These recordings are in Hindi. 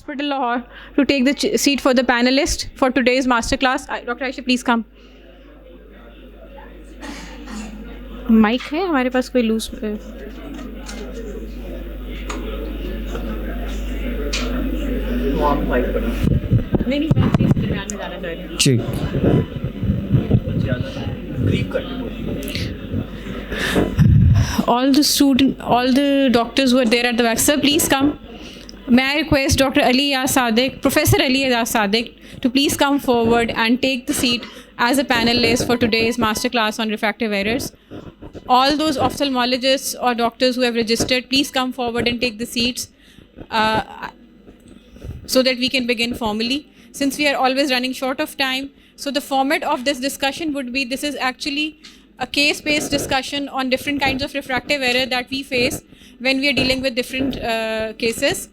Hospital Lahore to take the seat for the panelist for today's masterclass. Dr. Aisha, please come. Mike है हमारे पास कोई लूज? नहीं मैं दरमियान में जाना चाह रही हूँ। ठीक। All the doctors who are there at the back, sir, please come. May I request Dr. Ali Yaz Sadiq, Professor Ali Yaz Sadiq, to please come forward and take the seat as a panelist for today's masterclass on refractive errors. All those ophthalmologists or doctors who have registered, please come forward and take the seats so that we can begin formally. Since we are always running short of time, so the format of this discussion would be, this is actually a case-based discussion on different kinds of refractive error that we face when we are dealing with different cases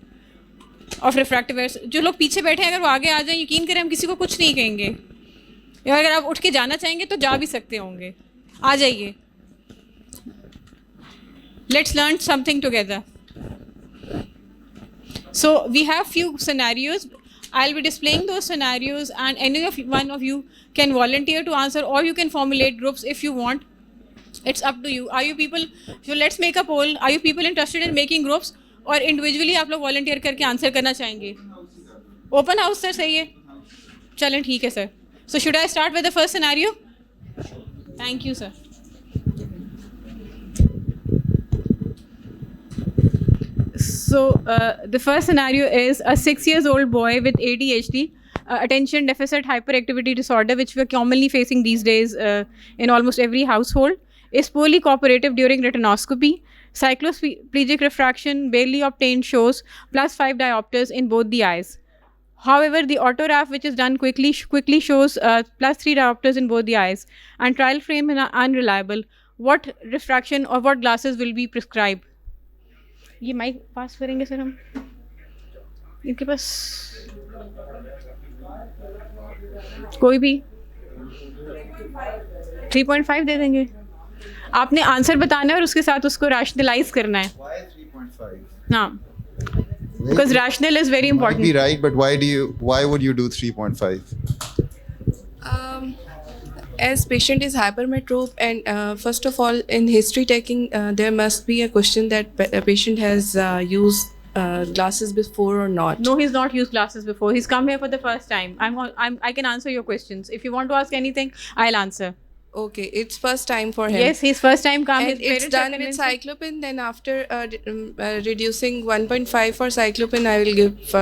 of refractive errors. जो लोग पीछे बैठे हैं अगर वो आगे आ जाएं, यकीन करें हम किसी को कुछ नहीं कहेंगे, या अगर आप उठ के जाना चाहेंगे तो जा भी सकते होंगे। आ जाइए, let's learn something together. So we have few scenarios. I'll be displaying those scenarios and one of you can volunteer to answer, or you can formulate groups if you want. It's up to you. Are you people, so let's make a poll. Are you people interested in making groups, or individually आप लोग volunteer करके answer करना चाहेंगे? Open house sir, सही है? चलें ठीक है sir. So should I start with the first scenario? Thank you sir. So the first scenario is a 6-year-old boy with ADHD, attention deficit hyperactivity disorder, which we are commonly facing these days in almost every household, is poorly cooperative during retinoscopy, cycloplegic refraction, barely obtained, shows +5 diopters in both the eyes. However, the autoraf, which is done quickly shows +3 diopters in both the eyes, and trial frame is unreliable. What refraction or what glasses will be prescribed? ये माइक पास करेंगे सर हम, इनके पास कोई भी 3.5 दे देंगे। आपने आंसर बताना है और उसके साथ उसको रैशनलाइज करना है। Why 3.5? हाँ, because rational is very important. Might be right, but why would you do 3.5? As patient is hypermetrope, and first of all, in history taking, there must be a question that a patient has used glasses before or not. No, he's not used glasses before. He's come here for the first time. I can answer your questions. If you want to ask anything, I'll answer. Okay, it's first time for him. Yes, he's first time come. And it's done with cyclopin. Then after reducing 1.5 for cyclopin, I will give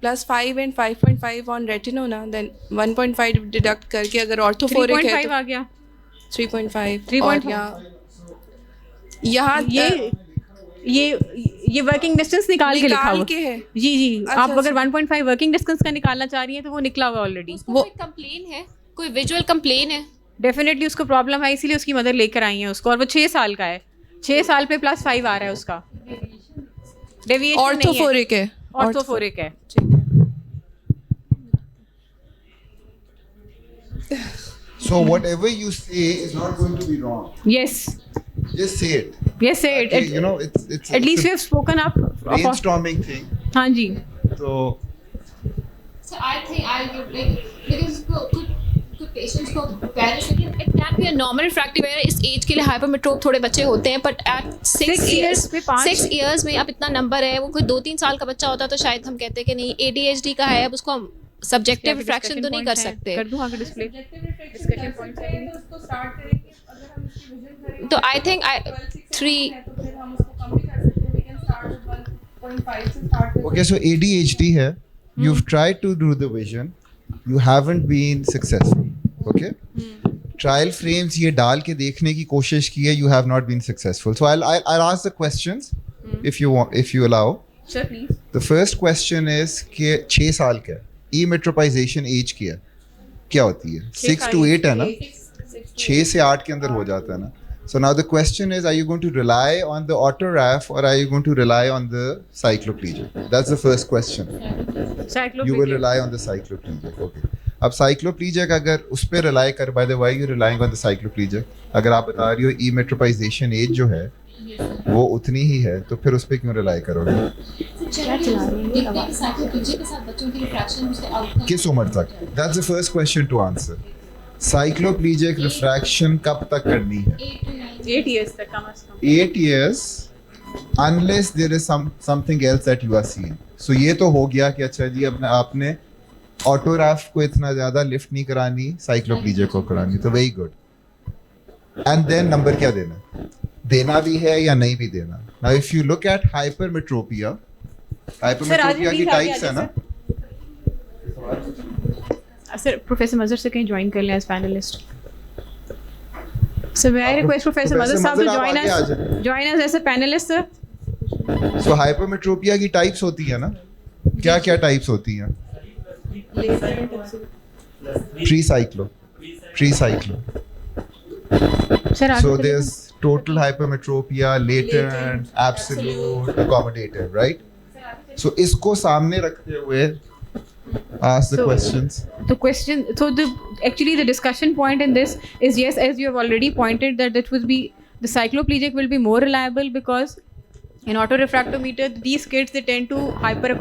+5 and 5.5 on retinol ना, then 1.5 deduct करके अगर ऑर्थोफोरिक है 3.5 आ गया, 3.5 और यहाँ ये वर्किंग डिस्टेंस निकाल के लिखा हुआ है। जी अच्छा, आप अगर 1.5 वर्किंग डिस्टेंस का निकालना चाह रही हैं तो वो निकला हुआ ऑलरेडी। वो कंप्लेन है, कोई विजुअल कंप्लेन है? डेफिनेटली उसको प्रॉब्लम है, इसीलिए उसकी मदर लेकर आई है उसको, और वो 6 साल का है, 6 साल पे +5 आ रहा है उसका। डेविएशन ऑर्थोफोरिक है, ऑर्थोफोरिक है। So whatever you say is not going to be wrong. Yes. Just say it. Yes, say it. You know, it's at least we have spoken up. Brainstorming thing. हाँ जी. So I think I'll give because good patients को parents it can be a normal refractive error. इस age के लिए hypermetrope थोड़े बच्चे होते हैं, but at 6 years में अब इतना नंबर है, वो कोई 2-3 साल का बच्चा होता तो शायद हम कहते कि नहीं ADHD का है, अब उसको हम सब्जेक्टिव रिफ्रैक्शन तो नहीं कर सकते। कर दूं आगे डिस्प्ले डिस्कशन पॉइंट है तो उसको स्टार्ट करेंगे, अगर हम इसकी विजन करें तो आई थिंक 3 तो फिर हम उसको कम भी कर सकते हैं। वी कैन स्टार्ट विद 1.5 से स्टार्ट करके। okay, so ADHD है. You've tried to do the vision. You haven't been successful. Okay. Trial frames ये डाल के देखने की कोशिश की है. You have not been successful. So I'll ask the questions if you want, if you allow. Sure, please. The first question is कि 6 साल का emetropization age क्या होती है? 6 to 8 है ना? 6 से 8 के अंदर हो जाता है ना? So now the question is, are you going to rely on the autoraf or are you going to rely on the cycloplegic? That's the first question. You will rely on the cycloplegic. Okay. अब cycloplegic अगर उस पर rely कर, by the way you relying on the cycloplegic, अगर आप बता रही हो emetropization age जो है वो उतनी ही है तो फिर उस पर क्यों rely करोगे? जितने भी साइक्लोप्लेजिया के साथ बच्चों की रिफ्रैक्शन उसके आउटकम किस उम्र तक? That's the first question to answer. Cycloplegic refraction कब तक करनी है? 8 to 9 8 years तक कम से कम. 8 years unless there is something else that you are seeing. So ये तो हो गया कि अच्छा जी अपने आपने ऑटोग्राफ को इतना ज़्यादा लिफ्ट नहीं करानी, साइक्लोप्लीजिया को करानी, तो very good. And then number क्या देना? देना भी है या नहीं भी देना? Now if you look at hypermetropia की टाइप्स है ना. सर प्रोफेसर मजहर से कहीं ज्वाइन कर लें as panelist. So may I request Professor Mazhar Saab to join us as a panelist, sir? So hypermetropia की types होती है ना? क्या क्या types होती हैं? Tricyclo. Sir, So there's total hypermetropia, latent, absolute, accommodative, right? So इसको सामने रखते हुए ask the questions. Actually the discussion point in this is, yes, as you have already pointed, that the cycloplegic will be more reliable because in autorefractometer these kids they tend to hyper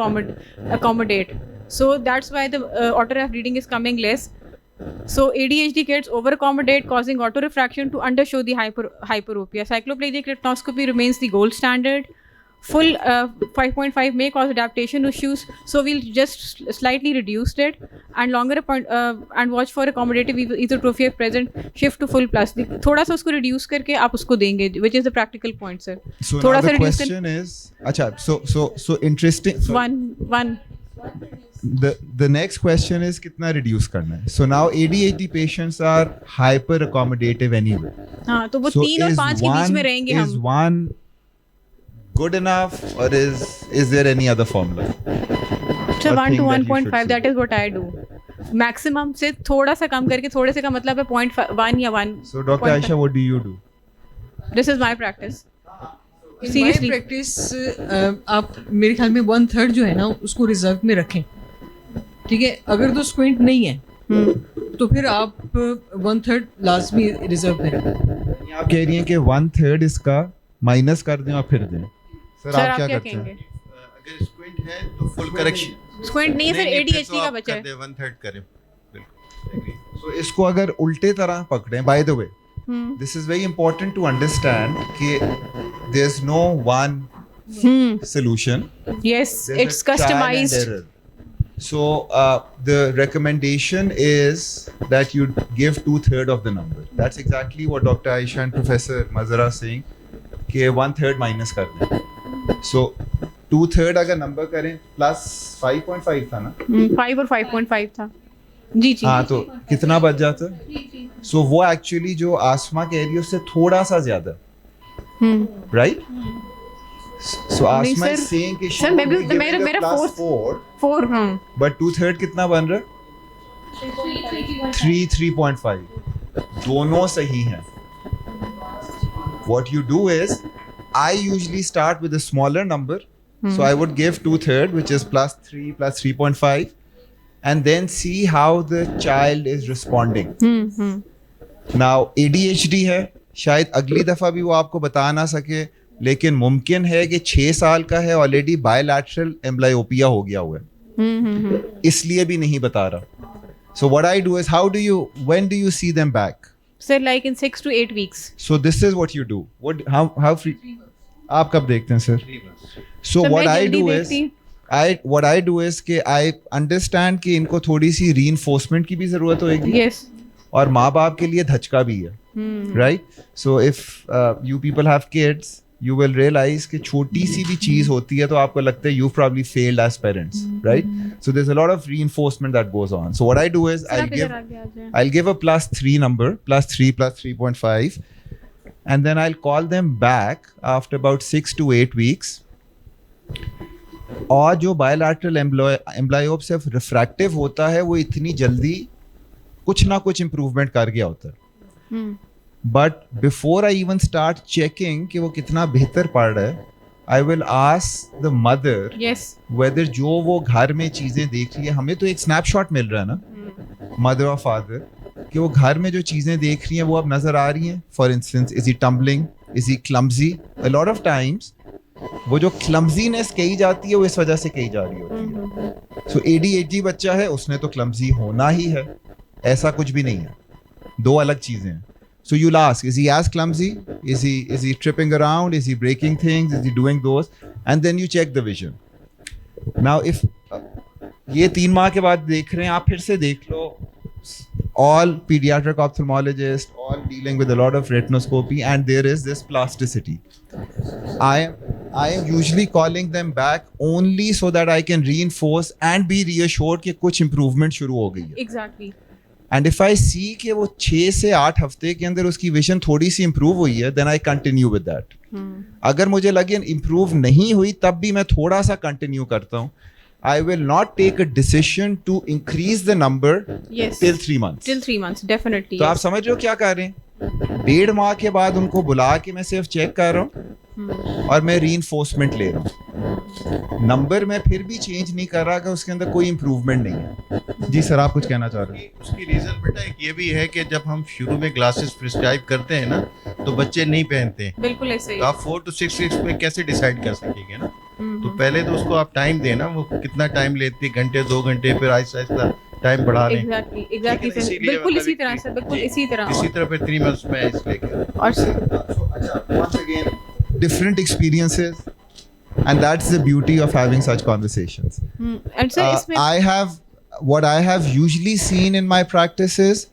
accommodate. So that's why the autoref reading is coming less. So ADHD kids over accommodate, causing autorefraction to undershow the hyperopia. Cycloplegic retinoscopy remains the gold standard. Full 5.5 may cause adaptation issues, so we'll just slightly reduce it, and longer and watch for accommodative esotrophy if present, shift to full plus. थोड़ा सा उसको reduce करके आप उसको देंगे, which is the practical point, sir. So now the question is, अच्छा, so interesting. One. The next question is कितना reduce करना है? So now ADHD patients are hyper accommodative anyway. हाँ, तो वो 3 और 5 के बीच में रहेंगे हम. Is 1 good enough, or is there any other formula? So 1 to 1.5, that is what I do. Maximum से थोड़ा सा कम करके, थोड़े से का मतलब है 0.1 या 1. So Dr. Aisha, what do you do? This is my practice. Seriously, my practice आप मेरे ख्याल में 1/3 जो है ना उसको रिजर्व में रखें, ठीक है. अगर तो स्क्विंट नहीं है तो फिर आप 1/3 लाजमी रिजर्व में रखें. आप कह रही हैं कि 1/3 इसका माइनस कर दें और फिर दें. सर आप क्या करते हैं? अगर स्क्विंट है तो फुल करेक्शन. स्क्विंट नहीं है सर, ADHD का बच्चा है. 1/3 करें. So इसको अगर उल्टे तरह पकड़ें, by the way, this is very important to understand कि there's no one solution. Yes, There's it's a trial and customized. error. So the recommendation is that you give 2/3 of the number. That's exactly what Dr. Aisha and Professor Mazhar are saying. कि 1/3 माइनस कर दें. So 2/3 अगर नंबर करें प्लस 5.5 था ना? 5 और 5.5 था. जी. हाँ, तो कितना बच जाता? So वो एक्चुअली जो आसमा कह रही है उससे थोड़ा सा ज्यादा, right? So Asma is saying कि सर मेरा 4 but 2/3 कितना बन रहा है? 3.5. दोनों सही हैं. What you do is, I usually start with a smaller number. So I would give 2/3, which is +3 + 3.5, and then see how the child is responding. Now ADHD है, शायद अगली दफ़ा भी वो आपको बता ना सके, लेकिन मुमकिन है कि 6 साल का है, ऑलरेडी बायलैटरल एम्ब्लायोपिया हो गया हुआ है, इसलिए भी नहीं बता रहा. So what I do is, when do you see them back? Sir, like in 6 to 8 weeks. So this is what you do. How free? आप कब देखते हैं sir? So Sir, what I do is कि I understand कि इनको थोड़ी सी reinforcement की भी जरूरत होगी. Yes. और माँ बाप के लिए धचका भी है, right? So if you people have kids, you will realize कि छोटी सी भी चीज होती है तो आपको लगता है you've probably failed as parents, right? So there's a lot of reinforcement that goes on. So what I do is I'll give a +3 number, +3 + 3.5, and then I'll call them back after about 6 to 8 weeks. और जो bilateral एम्ब्लायोप सिर्फ रिफ्रैक्टिव होता है वो इतनी जल्दी कुछ ना कुछ इम्प्रूवमेंट कर गया होता है. But before I even start checking कि वो कितना बेहतर पढ़ रहा है, I will ask the mother whether जो वो घर में चीजें देख रही है, हमें तो एक स्नैपशॉट मिल रहा है ना, मदर और फादर, कि वो घर में जो चीजें देख रही हैं वो अब नजर आ रही हैं. For instance, is he tumbling? Is he clumsy? A lot of times वो जो क्लमजीनेस कही जाती है वो इस वजह से कही जा रही होती है. सो ADHD बच्चा है, उसने तो क्लमजी होना ही है, ऐसा कुछ भी नहीं है. दो अलग चीजें हैं. So you'll ask, is he as clumsy? Is he tripping around? Is he breaking things? Is he doing those? And then you check the vision. Now if ये 3 माह के बाद देख रहे हैं, आप फिर से देख लो. All pediatric ophthalmologists, all dealing with a lot of retinoscopy, and there is this plasticity. I am usually calling them back only so that I can reinforce and be reassured कि कुछ improvement शुरू हो गई है. Exactly. And if I see कि वो 6 से 8 हफ्ते के अंदर उसकी विजन थोड़ी सी improve हुई है, then I continue with that. अगर मुझे लगे improve नहीं हुई, तब भी मैं थोड़ा सा continue करता हूँ. I will not take a decision to increase the number till 3 months. Till 3 months, definitely. तो आप समझ रहे हो क्या कर रहे हैं? 1.5 माह के बाद उनको बुला के मैं सिर्फ चेक कर रहा हूँ और मैं रीइंफोर्समेंट ले रहा हूँ. नंबर में फिर भी चेंज नहीं कर रहा कि उसके अंदर कोई इम्प्रूवमेंट नहीं है. जी सर, आप कुछ कहना चाह रहे हैं? उसकी रीजन बेटा एक ये भी है कि जब हम शुरू में ग्लासेस प्रिस्क्राइब करते हैं ना, तो बच्चे नहीं पहनते हैं. बिल्कुल ऐसे ही. तो आप 4 to 6 weeks में कैसे डिसाइड कर सकेंगे ना? तो पहले तो उसको आप टाइम देना, वो कितना टाइम लेती है, घंटे 2 घंटे, फिर आहिस्ता आहिस्ता टाइम बढ़ा लें. एग्जैक्टली सर, बिल्कुल इसी तरह से, बिल्कुल इसी तरह. फिर 3 months में इसलिए. और Once again, different experiences, and that's the beauty of having such conversations. and sir इसमें What I have usually seen in my practice is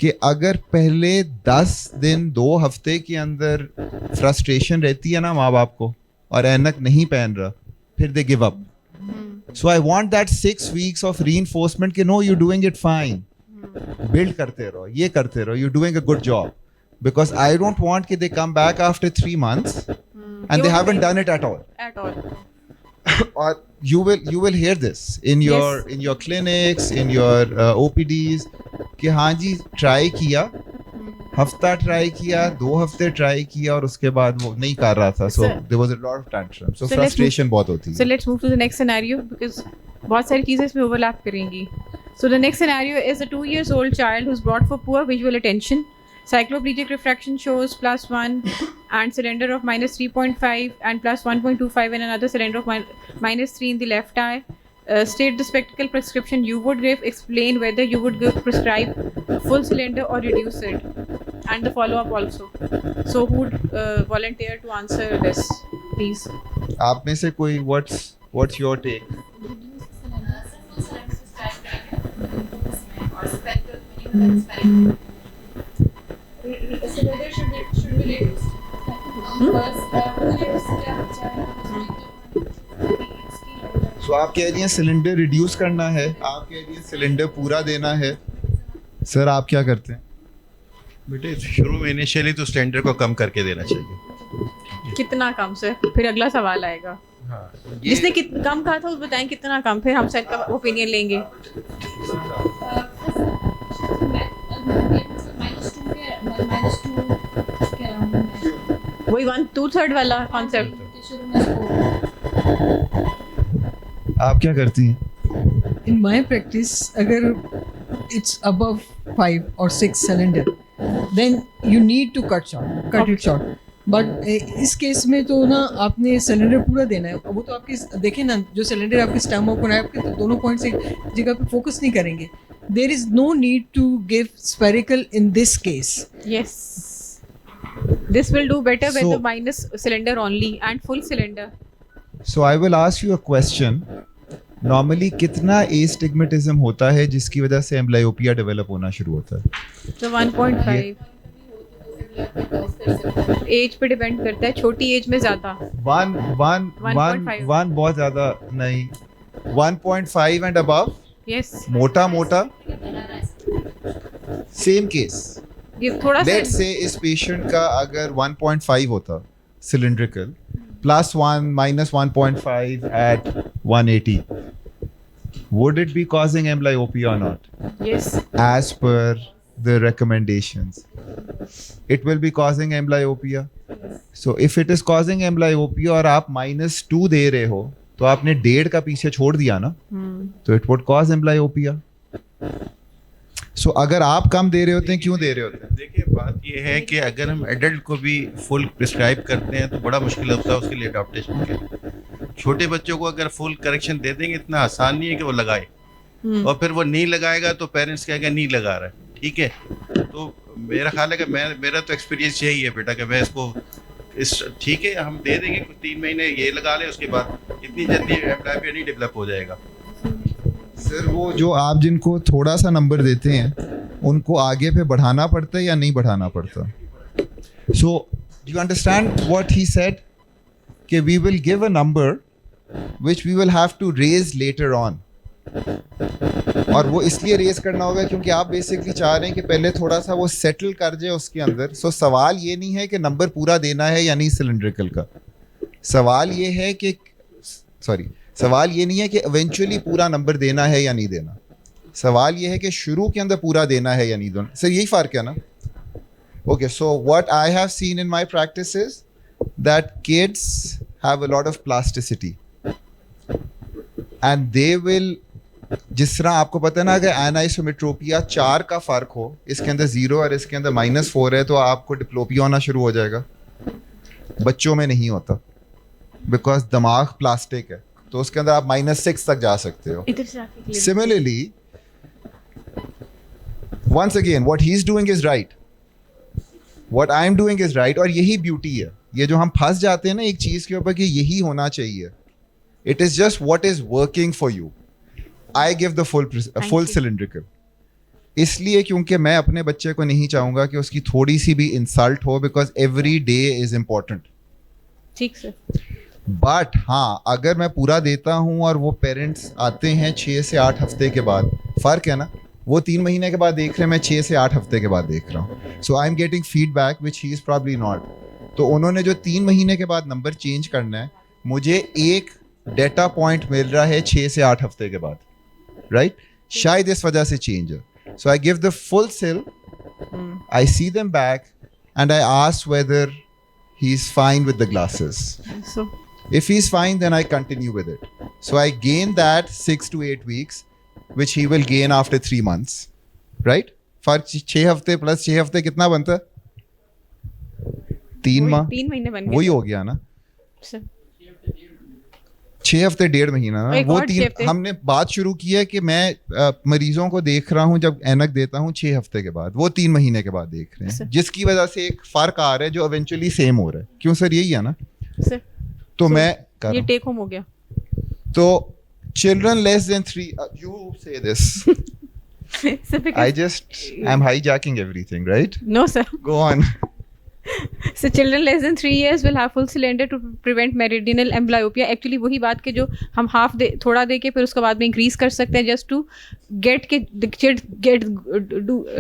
कि अगर पहले 10 दिन 2 हफ्ते के अंदर फ्रस्ट्रेशन रहती है ना माँ बाप को और ऐनक नहीं पहन रहा, फिर they give up. So I want that 6 weeks of reinforcement कि no, you're doing it fine. Build करते रहो, ये करते रहो, you're doing a good job. Because I don't want कि they come back after 3 months and they haven't done it at all. at all. Or you will hear this in your clinics, in your OPDs कि हाँ जी ट्राई किया, हफ्ता ट्राई किया, 2 हफ्ते ट्राई किया और उसके बाद वो नहीं कर रहा था. So there was a lot of tantrum. So frustration बहुत होती है. So let's move to the next scenario because बहुत सारी चीजें इसमें overlap करेंगी. So the next scenario is a 2 years old child who's brought for poor visual attention. Cycloplegic refraction shows +1 and cylinder of -3.5 and +1.25 and another cylinder of -3 in the left eye. State the spectacle prescription you would give. Explain whether you would prescribe full cylinder or reduce it, and the follow-up also. So who would volunteer to answer this, please? आप में से कोई what's your take? Cylinder should be reduced. So आप कह रही हैं सिलेंडर रिड्यूस करना है, आप कह रही हैं सिलेंडर पूरा देना है. सर आप क्या करते हैं? बेटे शुरू में इनिशियली तो स्टैंडर्ड को कम करके देना चाहिए. कितना कम सर? फिर अगला सवाल आएगा. जिसने कम कहा था वो बताएं कितना कम, फिर हम सर का ओपिनियन लेंगे. वही 1/2 वाला कॉन्सेप्ट. आप क्या करती हैं? In my practice, अगर it's above 5 or 6 cylinder, then you need to cut it short. But इस केस में तो ना आपने सिलेंडर पूरा देना है. वो तो आपके देखें ना, जो सिलेंडर आपके स्टमक और आपके तो दोनों पॉइंट्स एक जगह पे फोकस नहीं करेंगे. There is no need to give spherical in this case. Yes. This will do better with the minus cylinder only and full cylinder. So I will ask you a question. Normally कितना astigmatism होता है जिसकी वजह से एम्ब्लायोपिया डेवलप होना शुरू होता है? So 1.5. एज पे डिपेंड करता है, छोटी एज में ज्यादा. 1 बहुत ज्यादा नहीं. 1.5 and above. Yes. मोटा सेम केस. ये थोड़ा सा. Let's say इस पेशेंट का अगर 1.5 होता cylindrical +1 -1.5 at 180, would it be causing amblyopia or not? Yes. As per the recommendations, it will be causing amblyopia. So if it is causing amblyopia और आप -2 दे रहे हो तो आपने 1.5 का पीछे छोड़ दिया ना, तो it would cause amblyopia. सो अगर आप कम दे रहे होते हैं, क्यों दे रहे होते हैं? देखिए बात ये है कि अगर हम एडल्ट को भी फुल प्रिस्क्राइब करते हैं तो बड़ा मुश्किल होता है उसके लिए अडॉप्टेशन के। छोटे बच्चों को अगर फुल करेक्शन दे देंगे इतना आसान नहीं है कि वो लगाए, और फिर वो नहीं लगाएगा तो पेरेंट्स कहेगा नहीं लगा रहा है, ठीक है। तो मेरा ख्याल है कि मेरा तो एक्सपीरियंस यही है बेटा कि मैं इसको ठीक है हम दे देंगे कुछ 3 महीने ये लगा ले, उसके बाद इतनी जल्दी एम्प्लॉयबिलिटी नहीं डेवलप हो जाएगा। सर वो जो आप जिनको थोड़ा सा नंबर देते हैं उनको आगे पे बढ़ाना पड़ता है या नहीं बढ़ाना पड़ता? So you understand what he said कि we will give a number which we will have to raise later on, और वो इसलिए रेज करना होगा क्योंकि आप बेसिकली चाह रहे हैं कि पहले थोड़ा सा वो सेटल कर जाए उसके अंदर। सो सवाल ये नहीं है कि नंबर पूरा देना है या नहीं सिलेंड्रिकल का, सवाल ये है कि सवाल ये नहीं है कि इवेंचुअली पूरा नंबर देना है या नहीं देना, सवाल ये है कि शुरू के अंदर पूरा देना है या नहीं देना। सर यही फ़र्क है ना? Okay, so what I have seen in my practice is that kids have a lot of plasticity and they will, जिस तरह आपको पता है ना अगर एनाइसोमेट्रोपिया 4 का फ़र्क हो, इसके अंदर 0 और इसके अंदर -4 है, तो आपको डिप्लोपिया होना शुरू हो जाएगा। बच्चों में नहीं होता बिकॉज दिमाग प्लास्टिक है, तो उसके अंदर आप -6 तक जा सकते हो। Similarly once again what he is doing is right, what I am doing is right, और यही ब्यूटी है। ये जो हम फंस जाते हैं ना एक चीज के ऊपर कि यही होना चाहिए, it is just what is working for you. I give the full cylindrical, इसलिए क्योंकि मैं अपने बच्चे को नहीं चाहूंगा कि उसकी थोड़ी सी भी इंसल्ट हो, because every day is important. ठीक सर। बट हाँ, अगर मैं पूरा देता हूँ और वो पेरेंट्स आते हैं 6 से 8 हफ्ते के बाद, फ़र्क है ना, वो 3 महीने के बाद देख रहे हैं, मैं 6 से 8 हफ्ते के बाद देख रहा हूँ। So I am getting feedback which he is probably not. तो उन्होंने जो 3 महीने के बाद नंबर चेंज करना है, मुझे एक डेटा पॉइंट मिल रहा है 6 से 8 हफ्ते के बाद, राइट? शायद इस वजह से चेंज है। So I give the full cyl, I see them back and I ask whether he is fine with the glasses. So if he's fine, then I continue with it. So I gain that 6 to 8 weeks, which he will gain after 3 months, right? For 6 हफ्ते plus 6 हफ्ते कितना बनता है? 3 माह। 3 महीने बन गए। वही हो गया ना? सर 6 हफ्ते 1.5 महीना ना, वो 3। हमने बात शुरू की है कि मैं मरीजों को देख रहा हूँ जब ऐनक देता हूँ 6 हफ्ते के बाद, वो 3 महीने के बाद देख रहे हैं, जिसकी वजह से एक फर्क आ रहा है जो इवेंचुअली सेम हो रहा है। क्यों सर? यही है ना सर? तो मैं कर ये टेक होम हो गया। तो चिल्ड्रन लेस देन 3, यू से this, I just am hijacking everything, right? No sir. Go on. So children less than 3 years will have full cylinder to prevent meridional amblyopia. Actually वही बात के जो हम हाफ दे, थोड़ा दे के फिर उसके बाद में इंक्रीज कर सकते हैं, जस्ट टू गेट के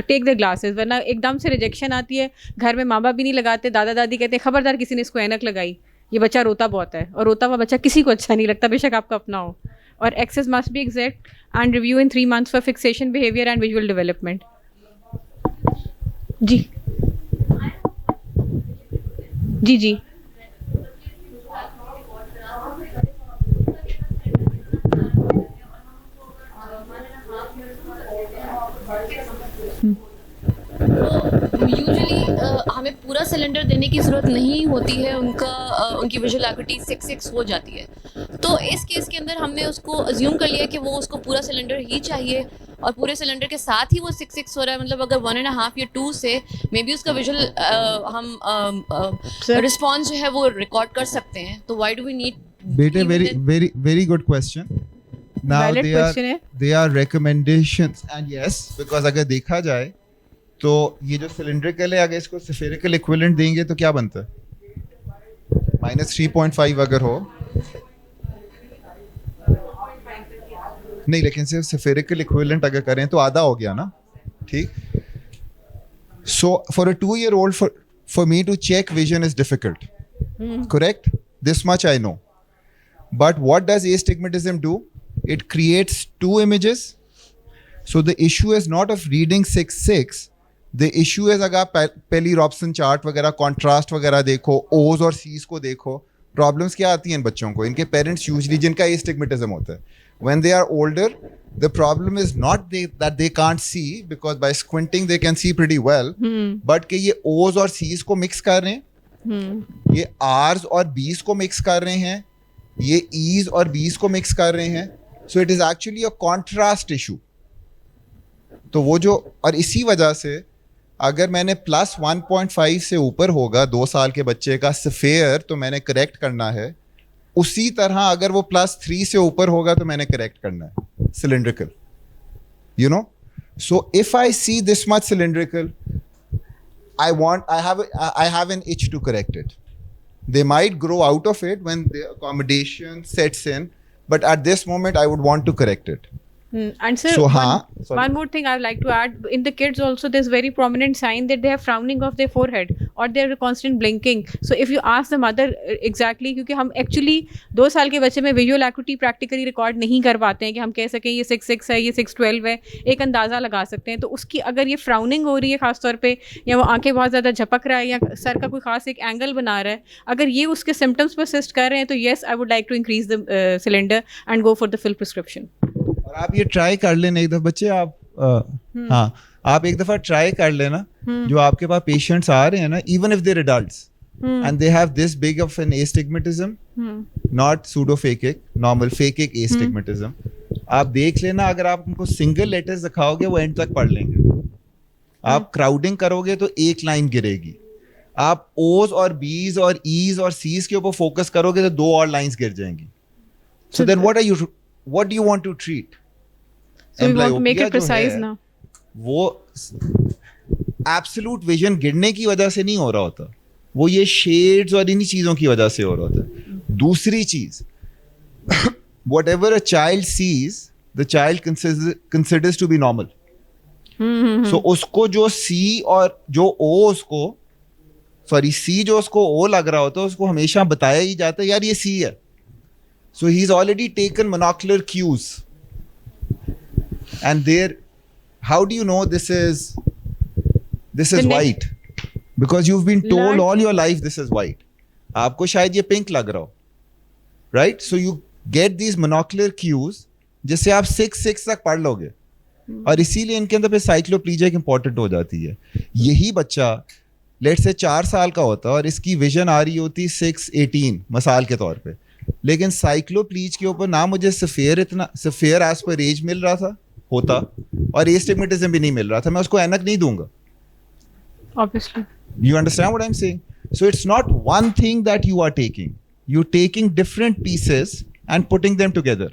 टेक द ग्लासेस। वरना एकदम से रिजेक्शन आती है, घर में माँ बाप भी नहीं लगाते, दादा दादी कहते हैं खबरदार किसी ने इसको ऐनक लगाई, ये बच्चा रोता बहुत है, और रोता हुआ बच्चा किसी को अच्छा नहीं लगता, बेशक आपका अपना हो। और axis must be exact and review in 3 months for fixation behaviour and visual development. जी जी जी यूजुअली हमें पूरा सिलेंडर देने की ज़रूरत नहीं होती है, उनकी विजुअल एक्टिविटी 6 हो जाती है। तो इस केस के अंदर हमने उसको अज्यूम कर लिया कि वो उसको पूरा सिलेंडर ही चाहिए, और पूरे सिलेंडर के साथ ही वो 6 हो रहा है। मतलब अगर 1.5 या 2 से मे बी उसका विजुअल हम रिस्पॉन्स जो है वो रिकॉर्ड कर सकते हैं। तो व्हाई डू वी नीड? बेटे very good question. Now they are recommendations, and yes, because अगर देखा जाए तो ये जो सिलेंड्रिकल है, अगर इसको स्फेरिकल इक्विवेलेंट देंगे तो क्या बनता है? -3.5 अगर हो, नहीं, लेकिन सिर्फ स्फेरिकल इक्विवेलेंट अगर करें तो आधा हो गया ना, ठीक? So for a 2-year-old for me to check vision is difficult. Correct? This much I know. But what does astigmatism do? It creates 2 images. So the issue is not of reading 6:6. The issue is अगर आप पहली रॉबसन चार्ट वगैरह, कॉन्ट्रास्ट वगैरह देखो, ओज और सीज को देखो, प्रॉब्लम्स क्या आती हैं इन बच्चों को? इनके पेरेंट्स यूजली जिनका एस्टिग्मेटिज्म होता है, when they are older The problem is not that they can't see, because by squinting they can see pretty well, but कि ये O's और C's को mix कर रहे हैं, ये R's और B's को mix कर रहे हैं, ये E's और B's को mix कर रहे हैं. So it is actually a contrast issue. तो वो जो, और इसी वजह से अगर मैंने प्लस 1.5 से ऊपर होगा 2 साल के बच्चे का सफेयर, तो मैंने करेक्ट करना है. उसी तरह अगर वो प्लस 3 से ऊपर होगा तो मैंने करेक्ट करना है cylindrical. You know, so if I see this much cylindrical, I have an itch to correct it. They might grow out of it when the accommodation sets in, but at this moment I would want to correct it. And sir, So, one more thing I would like to add. In the kids also, there's very prominent sign that they are frowning of their forehead or they're constant blinking. So if you ask the mother exactly, क्योंकि हम actually 2 साल के बच्चे में visual acuity practically record नहीं कर पाते हैं कि हम कह सकें ये 6.6 है, ये 6.12 है, एक अंदाज़ा लगा सकते हैं. तो उसकी अगर ये frowning हो रही है खास तौर पे, या वो आंखें बहुत ज़्यादा झपक रहा है, या सर का कोई खास एक एंगल बना रहा है, अगर ये उसके symptoms persist कर रहे हैं, तो yes, I would like to increase the cylinder and go for the full prescription. और आप ये ट्राई कर लेना एक दफा बच्चे, आप हाँ, आप एक दफा ट्राई कर लेना. जो आपके पास पेशेंट्स आ रहे हैं ना, even if they're adults and they have this big of an astigmatism, not pseudophakic, normal phakic astigmatism, आप देख लेना. अगर आप उनको सिंगल लेटर्स दिखाओगे वो एंड तक पढ़ लेंगे. आप क्राउडिंग करोगे तो एक लाइन गिरेगी. आप ओज और बीज और ईज और सीज के ऊपर फोकस करोगे तो 2 और लाइंस गिर जाएंगी. So then what do you want to treat? So we want to make it precise now. वो एब्सोल्यूट विजन गिरने की वजह से नहीं हो रहा होता, वो ये शेड्स और इन्हीं चीजों की वजह से हो रहा होता है. दूसरी चीज, whatever a child sees, the child considers to be normal. So उसको जो C और जो O उसको, सॉरी C जो उसको O लग रहा होता है, उसको हमेशा बताया ही जाता है यार ये C है. So he's already taken monocular cues, and there, how do you know this is white? Because you've been told all your life this is white. आपको शायद ये pink लग रहा हो, right? So you get these monocular cues जिससे आप 6 तक पढ़ लोगे, और इसीलिए इनके अंदर पे साइक्लोप्लीजिया इंपॉर्टेंट हो जाती है. यही बच्चा लेट्स से 4 साल का होता है और इसकी विजन आ रही होती 6-18 मसाल के तौर पे, लेकिन साइक्लोप्लीज के ऊपर ना मुझे सफेयर एज पर एज मिल रहा था होता, और एस्टिग्मेटिज्म भी नहीं मिल रहा था, मैं उसको ऐनक नहीं दूंगा. Obviously. You understand what I'm saying? So it's not one thing that you are taking. You're taking different pieces and putting them together.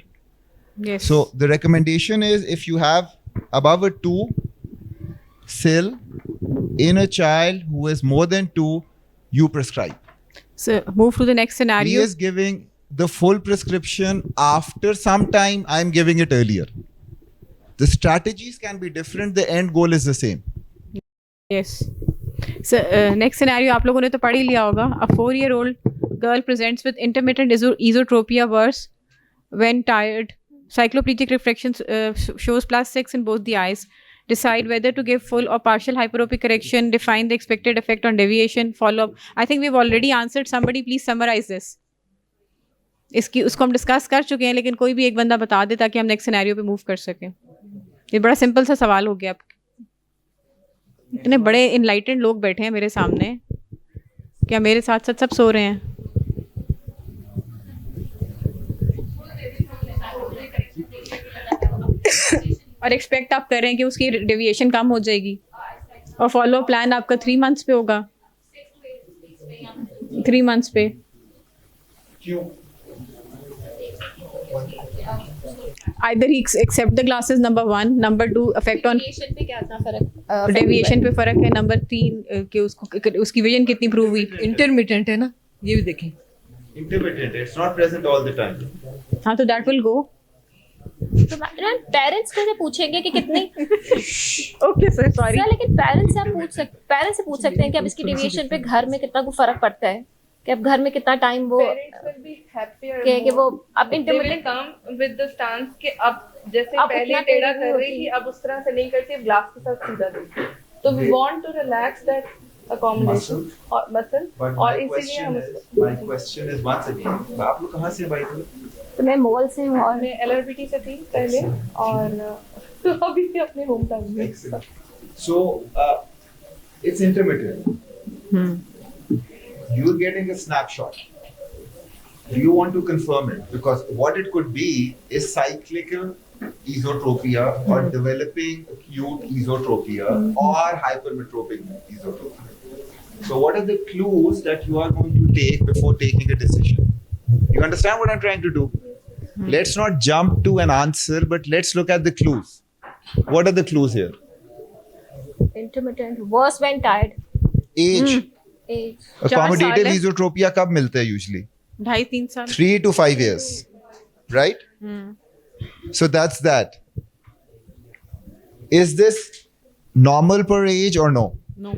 Yes. So the recommendation is, if you have above a 2 SIL in a child who is more than 2, you prescribe. So move to the next scenario. He is giving the full prescription after some time. I am giving it earlier. The strategies can be different. The end goal is the same. Yes. So next scenario आप लोगों ने तो पढ़ ही लिया होगा. A 4-year-old girl presents with intermittent esotropia worse when tired. Cycloplegic refractions shows +6 in both the eyes. Decide whether to give full or partial hyperopic correction. Define the expected effect on deviation. Follow up. I think we've already answered. Somebody please summarize this. उसको हम डिस्कस कर चुके हैं, लेकिन कोई भी एक बंदा बता दे ताकि हम नेक्स्ट सिनेरियो पे मूव कर सकें. ये बड़ा सिंपल सा सवाल हो गया. इतने बड़े इनलाइटेंड लोग बैठे हैं मेरे सामने, क्या मेरे साथ साथ सब सो रहे हैं? और एक्सपेक्ट आप कर रहे हैं कि उसकी डेविएशन कम हो जाएगी, और फॉलो प्लान आपका 3 मंथ्स पे होगा. 3 मंथ्स पे either he accept the glasses, number 1, number 2 effect on deviation पे क्या था फर्क? डेविएशन पे फर्क है, नंबर 3 कि उसकी विजन कितनी प्रूव हुई. इंटरमिटेंट है ना, ये भी देखें. Intermittent. It's not present all the time. हाँ, तो that will go. तो पेरेंट्स से पूछेंगे कि कितनी. Okay sir, sorry. लेकिन पेरेंट्स से पूछ सकते हैं कि अब इसकी डेविएशन पे घर में कितना कुछ फर्क पड़ता है, कि अब घर में कितना टाइम वो कि वो अब intermittent come with the stance के अब जैसे पहले टेढ़ा कर रही थी अब उस तरह से नहीं करती, ग्लास के साथ सीधा देखती. तो we want to relax that accommodation और मसल, और इसीलिए हम my question is once again, आप लोग कहाँ से भाई थे? तो मैं मॉल से हूँ और मैं LRBT से थी पहले और अभी भी अपने होम टाउन में. So it's intermittent. You're getting a snapshot. Do you want to confirm it? Because what it could be is cyclical esotropia or developing acute esotropia or hypermetropic esotropia. So what are the clues that you are going to take before taking a decision? You understand what I'm trying to do? Let's not jump to an answer, but let's look at the clues. What are the clues here? intermittent, worse when tired. Age. Age. Accommodative 4 साल है। esotropia कब मिलते हैं usually? 2.5-3 साल 3 to 5 years. Right? So that's that. Is this normal per age or no? No.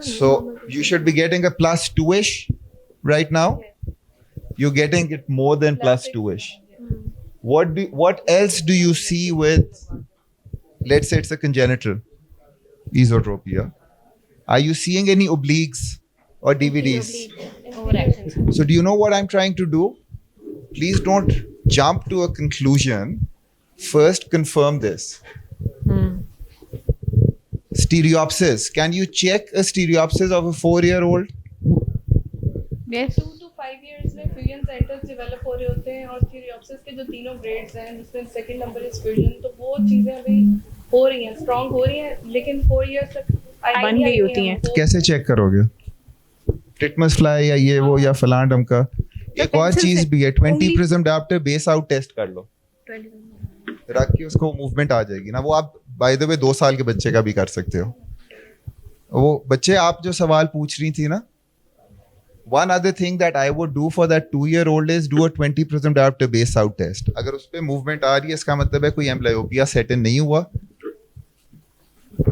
So you should be getting a plus 2-ish right now. You're getting it more than plus 2-ish. What else do you see with, let's say it's a congenital esotropia? Are you seeing any obliques or DVDs? Overactions. So do you know what I'm trying to do? Please don't jump to a conclusion. First confirm this. Stereopsis. Can you check a stereopsis of a 4-year-old? Yes. 2 to 5 years में फ्यूजन सेंटर्स डेवलप हो रहे होते हैं और स्टीरियोप्सिस के जो तीनों ग्रेड्स हैं जिसमें सेकंड नंबर इज फ्यूजन, तो वो चीजें अभी हो रही हैं, स्ट्रांग हो रही हैं, लेकिन 4 इयर्स तक बन गई होती हैं। कैसे चेक करोगे? टिटमस फ्लाई या ये वो या फलान डमका? एक और pencil चीज से भी है, 20 उंगली- prism diopter base out test कर लो, रख के उसको मूवमेंट आ जाएगी ना। वो आप बाय द वे 2 साल के बच्चे का भी कर सकते हो। वो बच्चे आप जो सवाल पूछ रही थी ना, one other thing that I would do for that 2-year-old is do a 20 prism diopter base out test. अगर उस पे मूवमेंट आ रही है इसका मतलब है कोई एम्ब्लायोपिया सेट इन नहीं हुआ,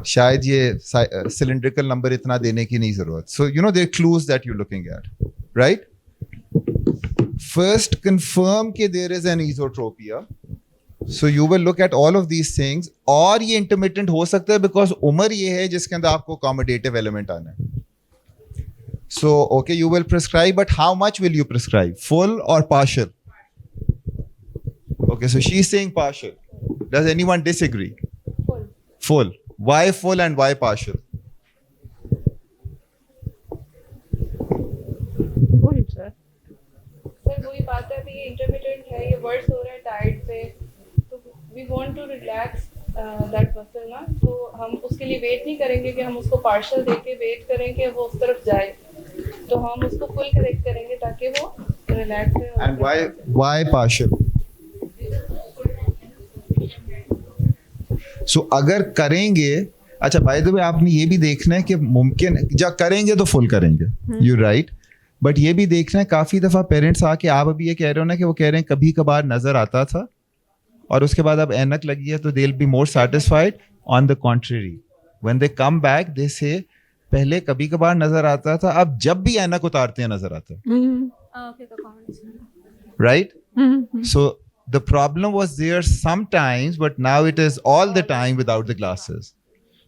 शायद ये सिलिंड्रिकल नंबर इतना देने की नहीं जरूरत। So you know their clues that you looking at, right? First confirm कि there is an esotropia, so you will look at all of these things. और ये इंटरमिटेंट हो सकता है बिकॉज उम्र ये है जिसके अंदर आपको अकोमोडेटिव एलिमेंट आना है। So, okay, you will prescribe, but how much will you prescribe? Full or partial? Okay, so she's saying partial. Does anyone disagree? full. Full. Why full and why partial? Sir वही बात है, अभी ये इंटरमिटेंट है, ये वर्ड्स हो रहा है टायर्ड से, तो we want to relax that muscle ना, तो हम उसके लिए वेट नहीं करेंगे कि हम उसको पार्शियल देके वेट करें कि वो उस तरफ जाए, तो हम उसको फुल करेक्ट करेंगे ताकि वो रिलैक्स रहे। And why partial? So अगर करेंगे, अच्छा बाय द वे आपने ये भी देखना है कि मुमकिन जब करेंगे तो फुल करेंगे, यू राइट, बट ये भी देखना है काफी दफा पेरेंट्स आके आप अभी ये कह रहे हो ना कि वो कह रहे हैं कभी कभार नजर आता था और उसके बाद अब ऐनक लगी है तो they will be more satisfied. On the contrary when they come back they say पहले कभी कभार नजर आता था, अब जब भी ऐनक उतारते हैं नजर आता है, right? So the problem was there sometimes, but now it is all the time without the glasses.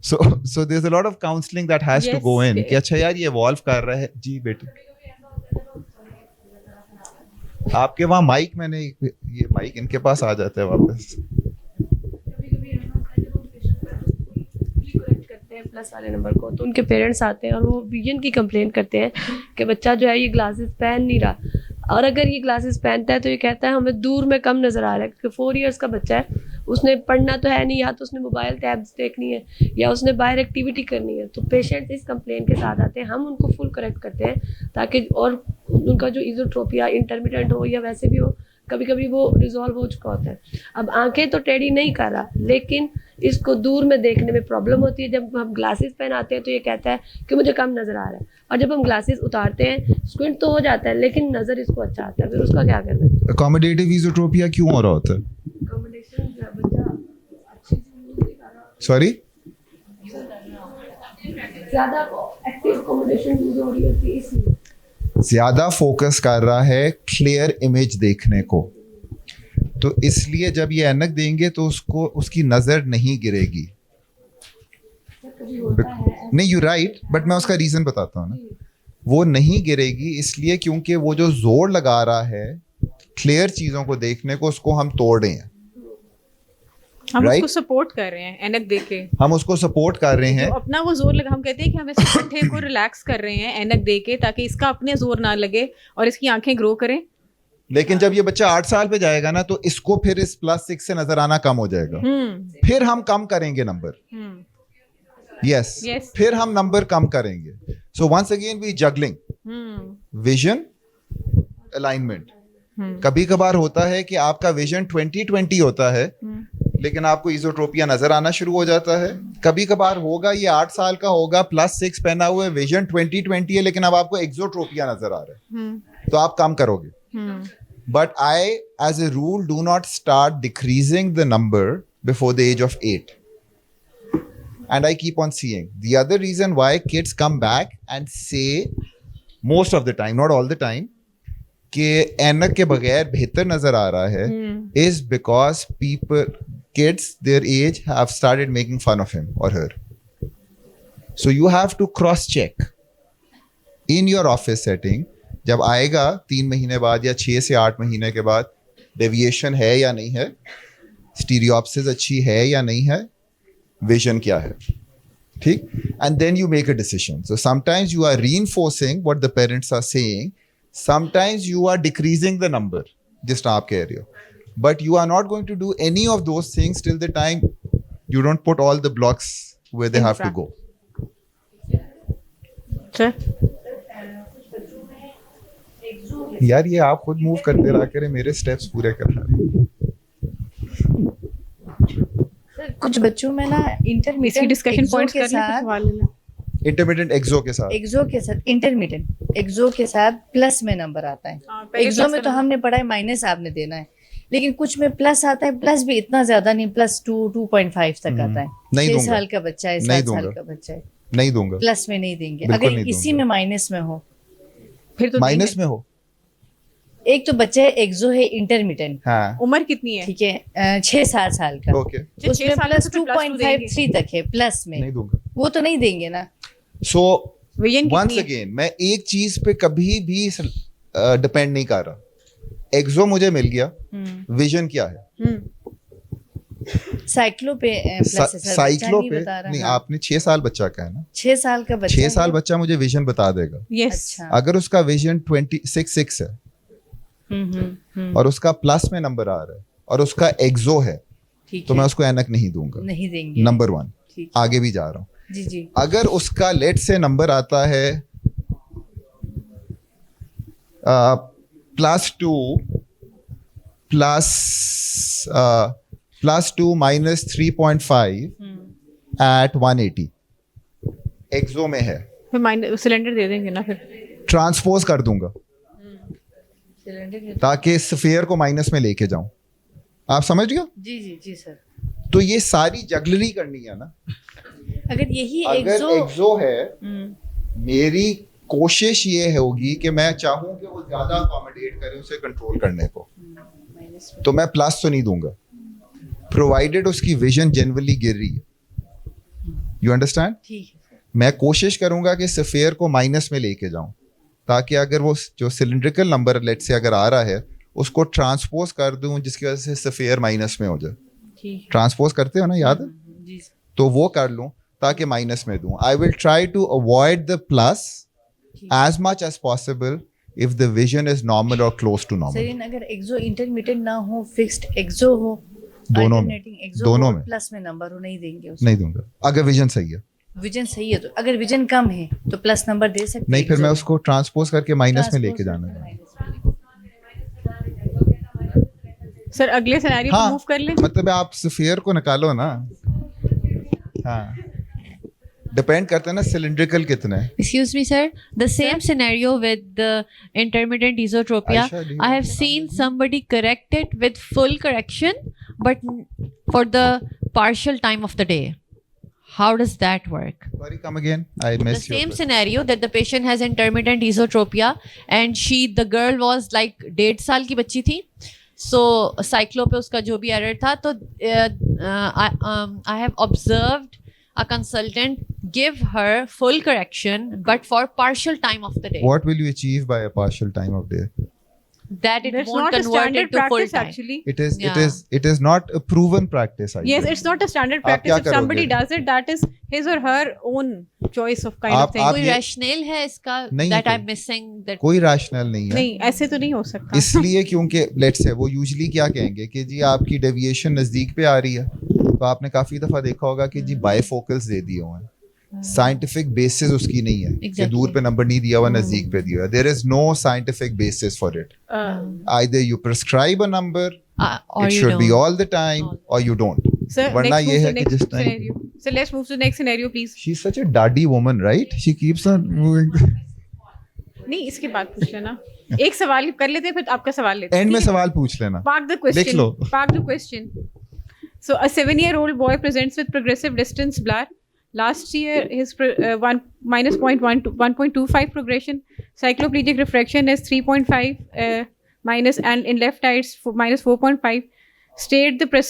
So there's a lot of counseling that has to Yes, go in. yes. कि अच्छा यार ये evolve कर रहा है जी बेटे। आपके वहाँ माइक मैंने ये माइक इनके पास आ जाता है वापस। प्लस वाले नंबर को, तो उनके पेरेंट्स आते हैं और वो विजन की कंप्लेन करते हैं कि बच्चा जो है ये ग्लासेस पहन नहीं रहा, और अगर ये ग्लासेस पहनता है तो ये कहता है हमें दूर में कम नज़र आ रहा है, क्योंकि 4 इयर्स का बच्चा है, उसने पढ़ना तो है नहीं, या तो उसने मोबाइल टैब्स देखनी है या उसने बाहर एक्टिविटी करनी है, तो पेशेंट्स इस कंप्लेन के साथ आते हैं, हम उनको फुल करेक्ट करते हैं ताकि और उनका जो इजोट्रोपिया इंटरमिटेंट हो या वैसे भी हो, कभी कभी वो रिजॉल्व हो चुका होता है। अब आंखें तो टेढ़ी नहीं कर रहा, लेकिन इसको दूर में देखने में प्रॉब्लम होती है। जब हम ग्लासेस पहनाते हैं तो ये कहता है कि मुझे कम नज़र आ रहा है, और जब हम ग्लासेस उतारते हैं स्क्विंट तो हो जाता है लेकिन नज़र इसको अच्छा आता है, फिर उसका क्या करना है? Accommodative esotropia क्यों हो रहा होता है? Accommodation जो है, बच्चा अच्छी Sorry? ज़्यादा एक्टिव accommodation यूज हो रही होती है, इसलिए ज्यादा फोकस कर रहा है क्लियर इमेज देखने को, तो इसलिए जब ये ऐनक देंगे तो उसको उसकी नजर नहीं गिरेगी। नहीं यू राइट, बट मैं उसका रीजन बताता हूँ ना, वो नहीं गिरेगी इसलिए क्योंकि वो जो जोर लगा रहा है क्लियर चीजों को देखने को, उसको हम तोड़ रहे हैं, हम Right? उसको सपोर्ट कर रहे हैं ऐनक देके, हम उसको सपोर्ट कर रहे हैं। तो अपना वो जोर लगा, हम कहते हैं कि हम इसके कंठे को रिलैक्स कर रहे हैं ऐनक देके, ताकि इसका अपने जोर ना लगे और इसकी आंखें ग्रो करें। लेकिन जब ये बच्चा 8 साल पे जाएगा ना, तो इसको फिर इस +6 से नजर आना कम हो जाएगा, फिर हम कम करेंगे नंबर। Yes, Yes. फिर हम नंबर कम करेंगे। So once again we juggling vision, alignment. कभी कभार होता है कि आपका विजन 20/20 होता है, लेकिन आपको इजोट्रोपिया नजर आना शुरू हो जाता है। कभी कभार होगा ये 8 साल का होगा, +6 पहना हुआ है, विजन 20/20 है, लेकिन अब आपको एक्सोट्रोपिया नजर आ रहा है, तो आप कम करोगे। But I as a rule do not start decreasing the number before the age of 8, and I keep on seeing. The other reason why kids come back and say most of the time, not all the time, कि ऐनक के बगैर बेहतर नजर आ रहा है, is because kids their age have started making fun of him or her. So you have to cross check in your office setting. जब आएगा 3 महीने बाद या 6 से 8 महीने के बाद, डेविएशन है या नहीं है, स्टीरियोप्सिस अच्छी है या नहीं है, विजन क्या है, ठीक, and then you make a decision. So sometimes you are reinforcing what the parents are saying, sometimes you are decreasing the number, जिस तरह आप कह रहे हो, but you are not going to do any of those things till the time you don't put all the blocks where they have to go. यार ये आप खुद मूव करते रहा करें, मेरे स्टेप्स पूरे करा रहे। कुछ बच्चों में ना इसकी इंटरमीडिएट डिस्कशन पॉइंट्स कर लें, इंटरमीडिएट एक्सो के साथ, इंटरमीडिएट एक्सो के साथ प्लस में नंबर आता है। एक्सो में तो हमने पढ़ा है माइनस आपने देना है, लेकिन कुछ में प्लस आता है, प्लस भी इतना ज्यादा नहीं, +2 2.5 तक आता है। नहीं 6 दूंगा, साल का बच्चा है, 7 साल का बच्चा है, नहीं दूंगा, प्लस में नहीं देंगे। बिल्कुल अगर नहीं इसी दूंगा। में माइनस में हो, फिर तो माइनस में हो। एक तो बच्चा है एक्सो है इंटरमीडिएट, हाँ, उम्र कितनी है? ठीक है, 6-7 साल का, ओके, उसमें प्लस 2.53 तक है, प्लस में नहीं दूंगा। वो तो नहीं देंगे ना। सो विजन वंस कितनी है? अगेन मैं एक चीज पे कभी भी डिपेंड नहीं कर रहा। एक्सो मुझे मिल गया, विजन क्या है? साइक्लो पे प्लस है सर, साइक्लो नहीं पे बता रहा। नहीं, हाँ। आपने 6 साल बच्चा का है ना, 6 साल का बच्चा 6 साल है। बच्चा मुझे विजन बता देगा। यस, अच्छा। अगर उसका विजन 26 है और उसका प्लस में नंबर आ रहा है और उसका एक्सो है, ठीक तो है, मैं उसको ऐनक नहीं दूंगा, नहीं देंगे। नंबर 1। ठीक, आगे भी जा रहा हूँ। जी जी, अगर उसका लेट से नंबर आता है +2 -3.5 at 180, एक्सो में है, फिर सिलेंडर दे देंगे ना, फिर ट्रांसपोज कर दूंगा ताकि स्फीयर को माइनस में लेके जाऊं। आप समझ गए? जी जी जी सर। तो ये सारी जगलरी करनी है ना। अगर यही अगर एक्सो है, मेरी कोशिश ये होगी कि मैं चाहूं कि वो ज्यादा अकोमोडेट करे उसे कंट्रोल करने को, तो मैं प्लस तो नहीं दूंगा, प्रोवाइडेड उसकी विजन जनरली गिर रही है। You understand? ठीक है, मैं कोशिश करूंगा कि स्फीयर को माइनस में लेके जाऊं, ताकि अगर वो जो सिलिंड्रिकल नंबर लेट से अगर आ रहा है उसको ट्रांसपोज कर दूं, जिसकी वजह से स्फीयर माइनस में हो जाए। ठीक, ट्रांसपोज करते हो ना, याद है? जी तो वो कर लूं ताकि माइनस में दूं। I will try to avoid the plus as much as possible if the vision is normal or close to sir. normal. इन अगर एक्सो इंटरमीडिएट ना हो, फिक्स्ड एक्सो हो, दोनों में, alternating एक्सो दोनों हो, में। प्लस में नंबर हो, नहीं देंगे उसको। नहीं दूंगा अगर विजन सही है। विजन सही है तो, अगर विजन कम है तो प्लस नंबर दे सकते नहीं, हैं फिर मैं एक्सो उसको ट्रांसपोज करके माइनस में Transpose लेके जाना करके है। minus में। सर अगले सिनेरियो हाँ, मूव कर लें। मतलब आप स्फीयर को निकालो ना। हाँ, डिपेंड करता है ना सिलिंड्रिकल कितना है। Excuse me, sir. The same scenario with the intermittent esotropia. Aisha, do you- I have seen somebody correct it with full correction, but for the partial time of the day. How does that work? Sorry, come again. I The missed you. same scenario that the patient has intermittent esotropia and the girl was like 1.5 साल की बच्ची थी. So cyclo पे उसका जो भी error था, तो I have observed a consultant give her full correction but for partial time of the day. What will you achieve by a partial time of day? that it That's won't not a convert standard into full practice time. actually. It is not a proven practice. I Yes, think. it's not a standard आप practice. क्या If somebody करोगे? does it, that is his or her own choice of kind आप- of thing. आप कोई ये- rationale है इसका नहीं that कोई। I'm missing that कोई रैशनल नहीं है नहीं, ऐसे तो नहीं हो सकता. इसलिए क्योंकि लेट्स से वो यूजुअली क्या कहेंगे कि जी आपकी डेविएशन नज़दीक पे आ रही है, तो आपने काफ़ी दफ़ा देखा होगा कि जी बायफोकल्स दे दिए हुए हैं, साइंटिफिक बेसिस उसकी नहीं है कि Exactly. दूर पे नंबर नहीं दिया हुआ नज़दीक पे दिया हुआ. There is no scientific basis for it. Either you prescribe a number, or it you should be don't. All the time, और यू डोंट. Sir, वरना let's ये move to है कि next जिस time scenario. So let's move to the next scenario, please. She is such a daddy woman, right? She keeps on moving. नहीं, इसके बाद पूछ लेना. एक सवाल कर लेते हैं, फिर आपका सवाल लेते हैं. एंड में ठीक है? सवाल पूछ लेना. Park the question. लिख लो. Park the question. So a 7-year-old boy presents with progressive distance blur. Last year, his minus 1.25 progression. Cycloplegic refraction is 3.5 minus, and in left eye it's minus 4.5. State the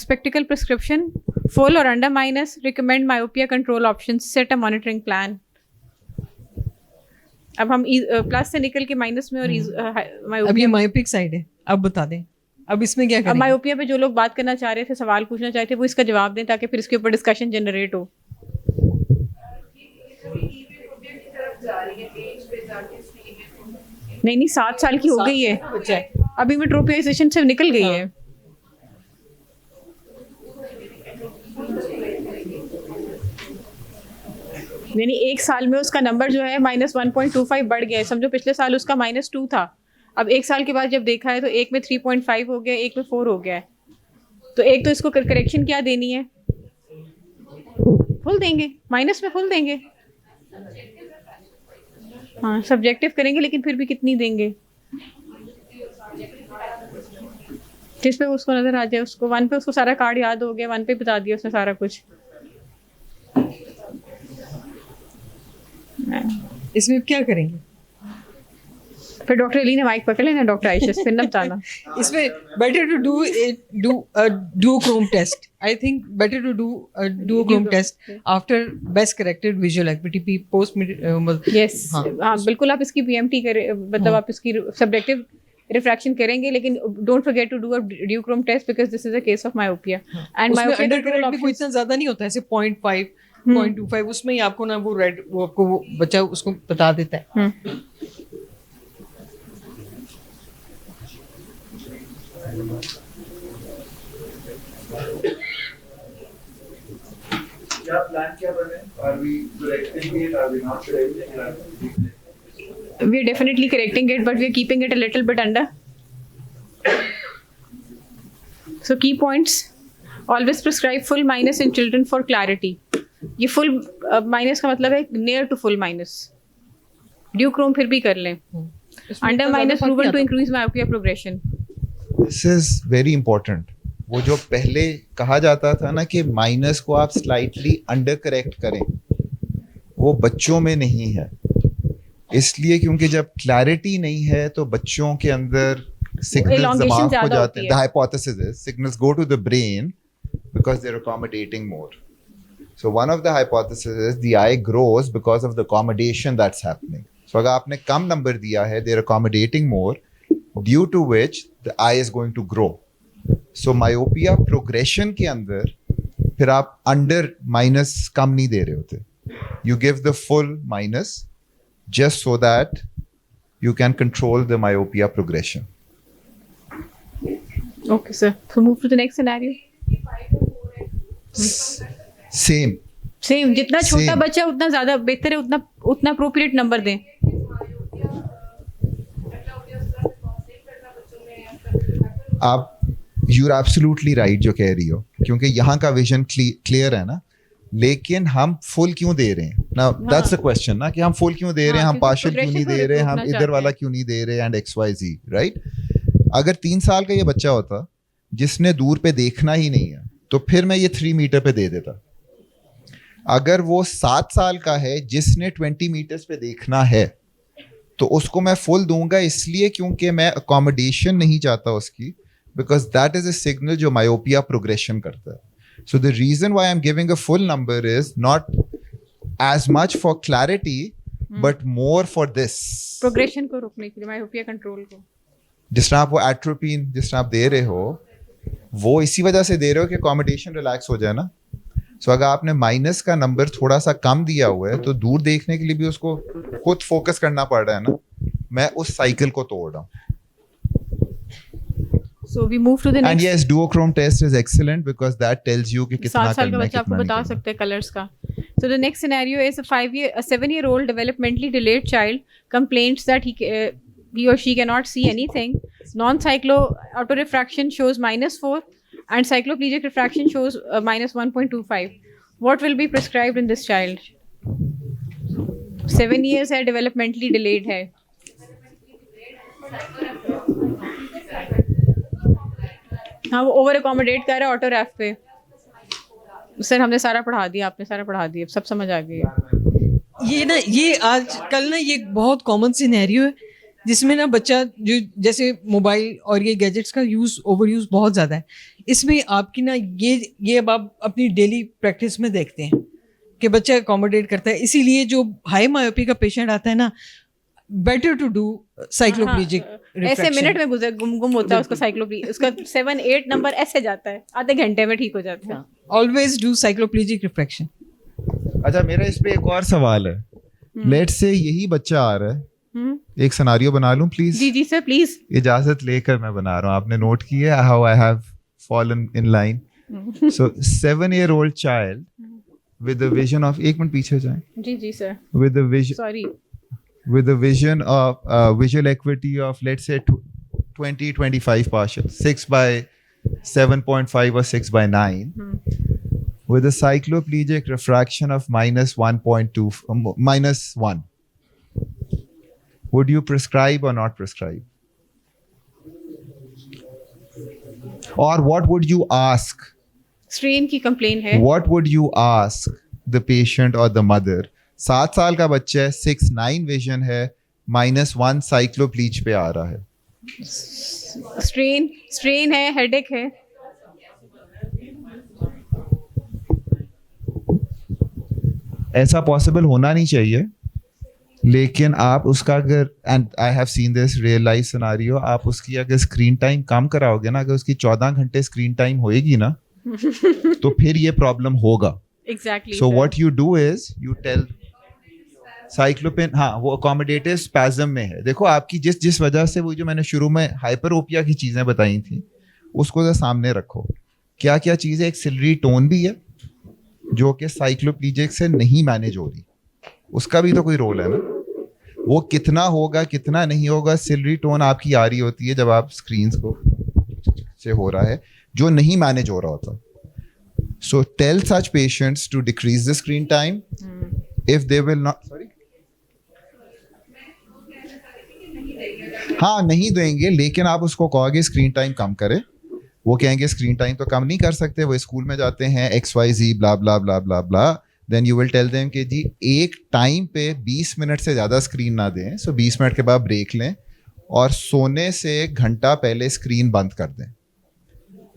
spectacle prescription. Full or under minus. Recommend myopia control options. Set a monitoring plan. अब हम प्लस से निकल के माइनस में और अब ये myopia मायोपिक साइड है, अब बता दें अब इसमें क्या अब करें. मायोपिया पे जो लोग बात करना चाह रहे थे, सवाल पूछना चाहते थे, वो इसका जवाब दें ताकि फिर इसके ऊपर डिस्कशन जनरेट हो. नहीं नहीं, 7 साल की हो गई है, बच्चा है. अभी मेट्रोपियाइजेशन से निकल गई है. यानी 1 साल में उसका नंबर जो है माइनस 1.25 बढ़ गया है. समझो पिछले साल उसका -2 था, अब 1 साल के बाद जब देखा है तो एक में 3.5 हो गया, एक में 4 हो गया है. तो एक तो इसको करेक्शन क्या देनी है? फुल देंगे, माइनस में फुल देंगे. हाँ, सब्जेक्टिव करेंगे, लेकिन फिर भी कितनी देंगे जिस पे उसको नजर आ जाए. उसको 1 पे उसको सारा कार्ड याद हो गया, 1 पे बता दिया उसने सारा कुछ. इसमें क्या करेंगे? फिर डॉक्टर अली ने माइक पकड़ लेना, डॉक्टर आयशा फिर न बताना. इसमें better to do a duochrome test. I think better to do a duochrome test after best corrected visual acuity post yes, हाँ बिल्कुल. आप इसकी पीएमटी करें, मतलब आप इसकी सब्जेक्टिव रिफ्रैक्शन करेंगे, लेकिन don't forget to do a duochrome test because this is a case of myopia. And उसमें मायोपिया अंडर करेक्ट भी कोई इतना ज्यादा नहीं होता है, ऐसे 0.5 0.25 उसमें ही आपको ना वो रेड वो आपको वो बच्चा उसको बता देता है. क्या प्लान क्या बने? Are we correcting it? Are we not correcting it? we are definitely correcting it, but we are keeping it a little bit under. So key points: always prescribe full minus in children for clarity. ये full minus का मतलब है near to full minus. Duochrome फिर भी कर लें. Under minus proven to increase myopia progression. This is very important. वो जो पहले कहा जाता था ना कि माइनस को आप स्लाइटली अंडर करेक्ट करें, वो बच्चों में नहीं है. इसलिए क्योंकि जब क्लैरिटी नहीं है तो बच्चों के अंदर सिग्नल्स दिमाग को जाते हैं. The hypothesis is signals go to the brain because they are accommodating more. So one of the hypotheses is the eye grows because of the accommodation that's happening. So अगर आपने कम नंबर दिया है, they are accommodating more, due to which the eye is going to grow. So myopia progression के अंदर फिर आप अंडर माइनस कम नहीं दे रहे होते. You give the full minus just so that you can control the myopia progression. Okay, sir. So move to the next scenario. Same. Same, जितना छोटा Same. बच्चा उतना ज्यादा बेहतर है, उतना अप्रोप्रिएट नंबर दें. आप यू आर एब्सोल्युटली राइट जो कह रही हो, क्योंकि यहाँ का विजन क्लियर है ना, लेकिन हम फुल क्यों दे रहे हैं ना? दैट्स द क्वेश्चन ना, कि हम फुल क्यों दे रहे हैं, हम पार्शियल क्यों नहीं दे रहे, हम इधर वाला क्यों नहीं दे रहे, एंड XYZ, राइट? अगर 3 साल का ये बच्चा होता जिसने दूर पे देखना ही नहीं है, तो फिर मैं ये 3 मीटर पे दे देता. अगर वो 7 साल का है जिसने 20 मीटर्स पे देखना है, तो उसको मैं फुल दूंगा, इसलिए क्योंकि मैं अकोमोडेशन नहीं चाहता उसकी, because that is a signal जो myopia progression करता है. So the reason why I'm giving a full number is not as much for clarity, but more for this. Progression को रोकने के लिए, मायोपिया कंट्रोल को. जिस तरह आप वो एट्रोपिन जिस तरह आप दे रहे हो वो इसी वजह से दे रहे हो कि अकोमोडेशन रिलैक्स हो जाए ना. सो अगर आपने माइनस का नंबर थोड़ा सा कम दिया हुआ है तो दूर देखने के लिए भी उसको खुद फोकस करना पड़ रहा है ना. मैं उस साइकिल को तोड़ रहा हूँ. So we move to the next. And yes, duochrome test is excellent because that tells you कि कितना 7 साल का करना है बच्चा आपको कितना बता नहीं करना. सकता है कलर्स का. So the next scenario is a 7-year-old developmentally delayed child complains that he or she cannot see anything. Non-cyclo autorefraction shows -4 and cycloplegic refraction shows -1.25. What will be prescribed in this child? 7 years है, developmentally delayed है. हाँ वो ओवर अकोमोडेट कर रहा है ऑटो रैफ पे. सर हमने सारा पढ़ा दिया, आपने सारा पढ़ा दिया, सब समझ आ गई है. ये ना ये आजकल ना ये बहुत कॉमन सिनेरियो है जिसमें ना बच्चा जो जैसे मोबाइल और ये गैजेट्स का ओवर यूज़ बहुत ज़्यादा है. इसमें आपकी ना ये अब आप अपनी डेली प्रैक्टिस में देखते हैं कि बच्चा अकोमोडेट करता है. इसीलिए जो हाई मायोपी का पेशेंट आता है ना, बेटर टू डू साइक्लोप्लेजिक ऐसे मिनट में गुजर गुम होता है उसका साइक्लोप्लेजिक. उसका 7-8 नंबर ऐसे जाता है, आधे घंटे में ठीक हो जाता है. Always do cycloplegic refraction. अच्छा मेरा इस पे एक और सवाल है. लेट्स से यही बच्चा आ रहा है, एक सिनेरियो बना लूं प्लीज. जी जी सर प्लीज. इजाजत लेकर मैं बना रहा हूँ. आपने नोट किया how I have fallen in line. So 7-year-old child with the vision of एक मिनट पीछे जाएं. जी जी sir. With the vision sorry. with the vision of visual acuity of let's say 20-25 partial, 6 by 7.5 or 6 by 9, with a cycloplegic refraction of -1.2 -1. Would you prescribe or not prescribe? Or what would you ask? Strain की कंप्लेन है. What would you ask the patient or the mother? 7 साल का बच्चा है, 6-9 विजन है, -1 साइक्लोप्लीज पे आ रहा है. स्ट्रेन है, हेडेक है. ऐसा पॉसिबल होना नहीं चाहिए, लेकिन आप उसका अगर and I have seen this real life scenario, आप उसकी अगर स्क्रीन टाइम कम कराओगे ना, अगर उसकी 14 घंटे स्क्रीन टाइम होएगी ना तो फिर ये प्रॉब्लम होगा. Exactly. So what you do is you tell cyclopen. हाँ वो अकोमोडेटिव स्पैज्म में है. देखो आपकी जिस वजह से वो जो मैंने शुरू में हाइपरोपिया की चीज़ें बताई थी उसको तो सामने रखो. क्या क्या चीज़ें, एक सिलरी टोन भी है जो कि साइक्लोप्लीजिक से नहीं मैनेज हो रही, उसका भी तो कोई रोल है ना. वो कितना होगा कितना नहीं होगा, सिलरी टोन आपकी आ रही होती है जब आप स्क्रीन को से हो रहा है जो नहीं मैनेज हो रहा होता. So tell such patients to decrease the screen time if they will not. Sorry. हाँ नहीं देंगे, लेकिन आप उसको कहोगे स्क्रीन टाइम कम करे, वो कहेंगे स्क्रीन टाइम तो कम नहीं कर सकते, वो स्कूल में जाते हैं XYZ blah blah blah blah blah. Then you will tell them कि जी एक टाइम पे 20 मिनट से ज़्यादा स्क्रीन ना दें. सो 20 मिनट के बाद ब्रेक लें और सोने से 1 घंटा पहले स्क्रीन बंद कर दें.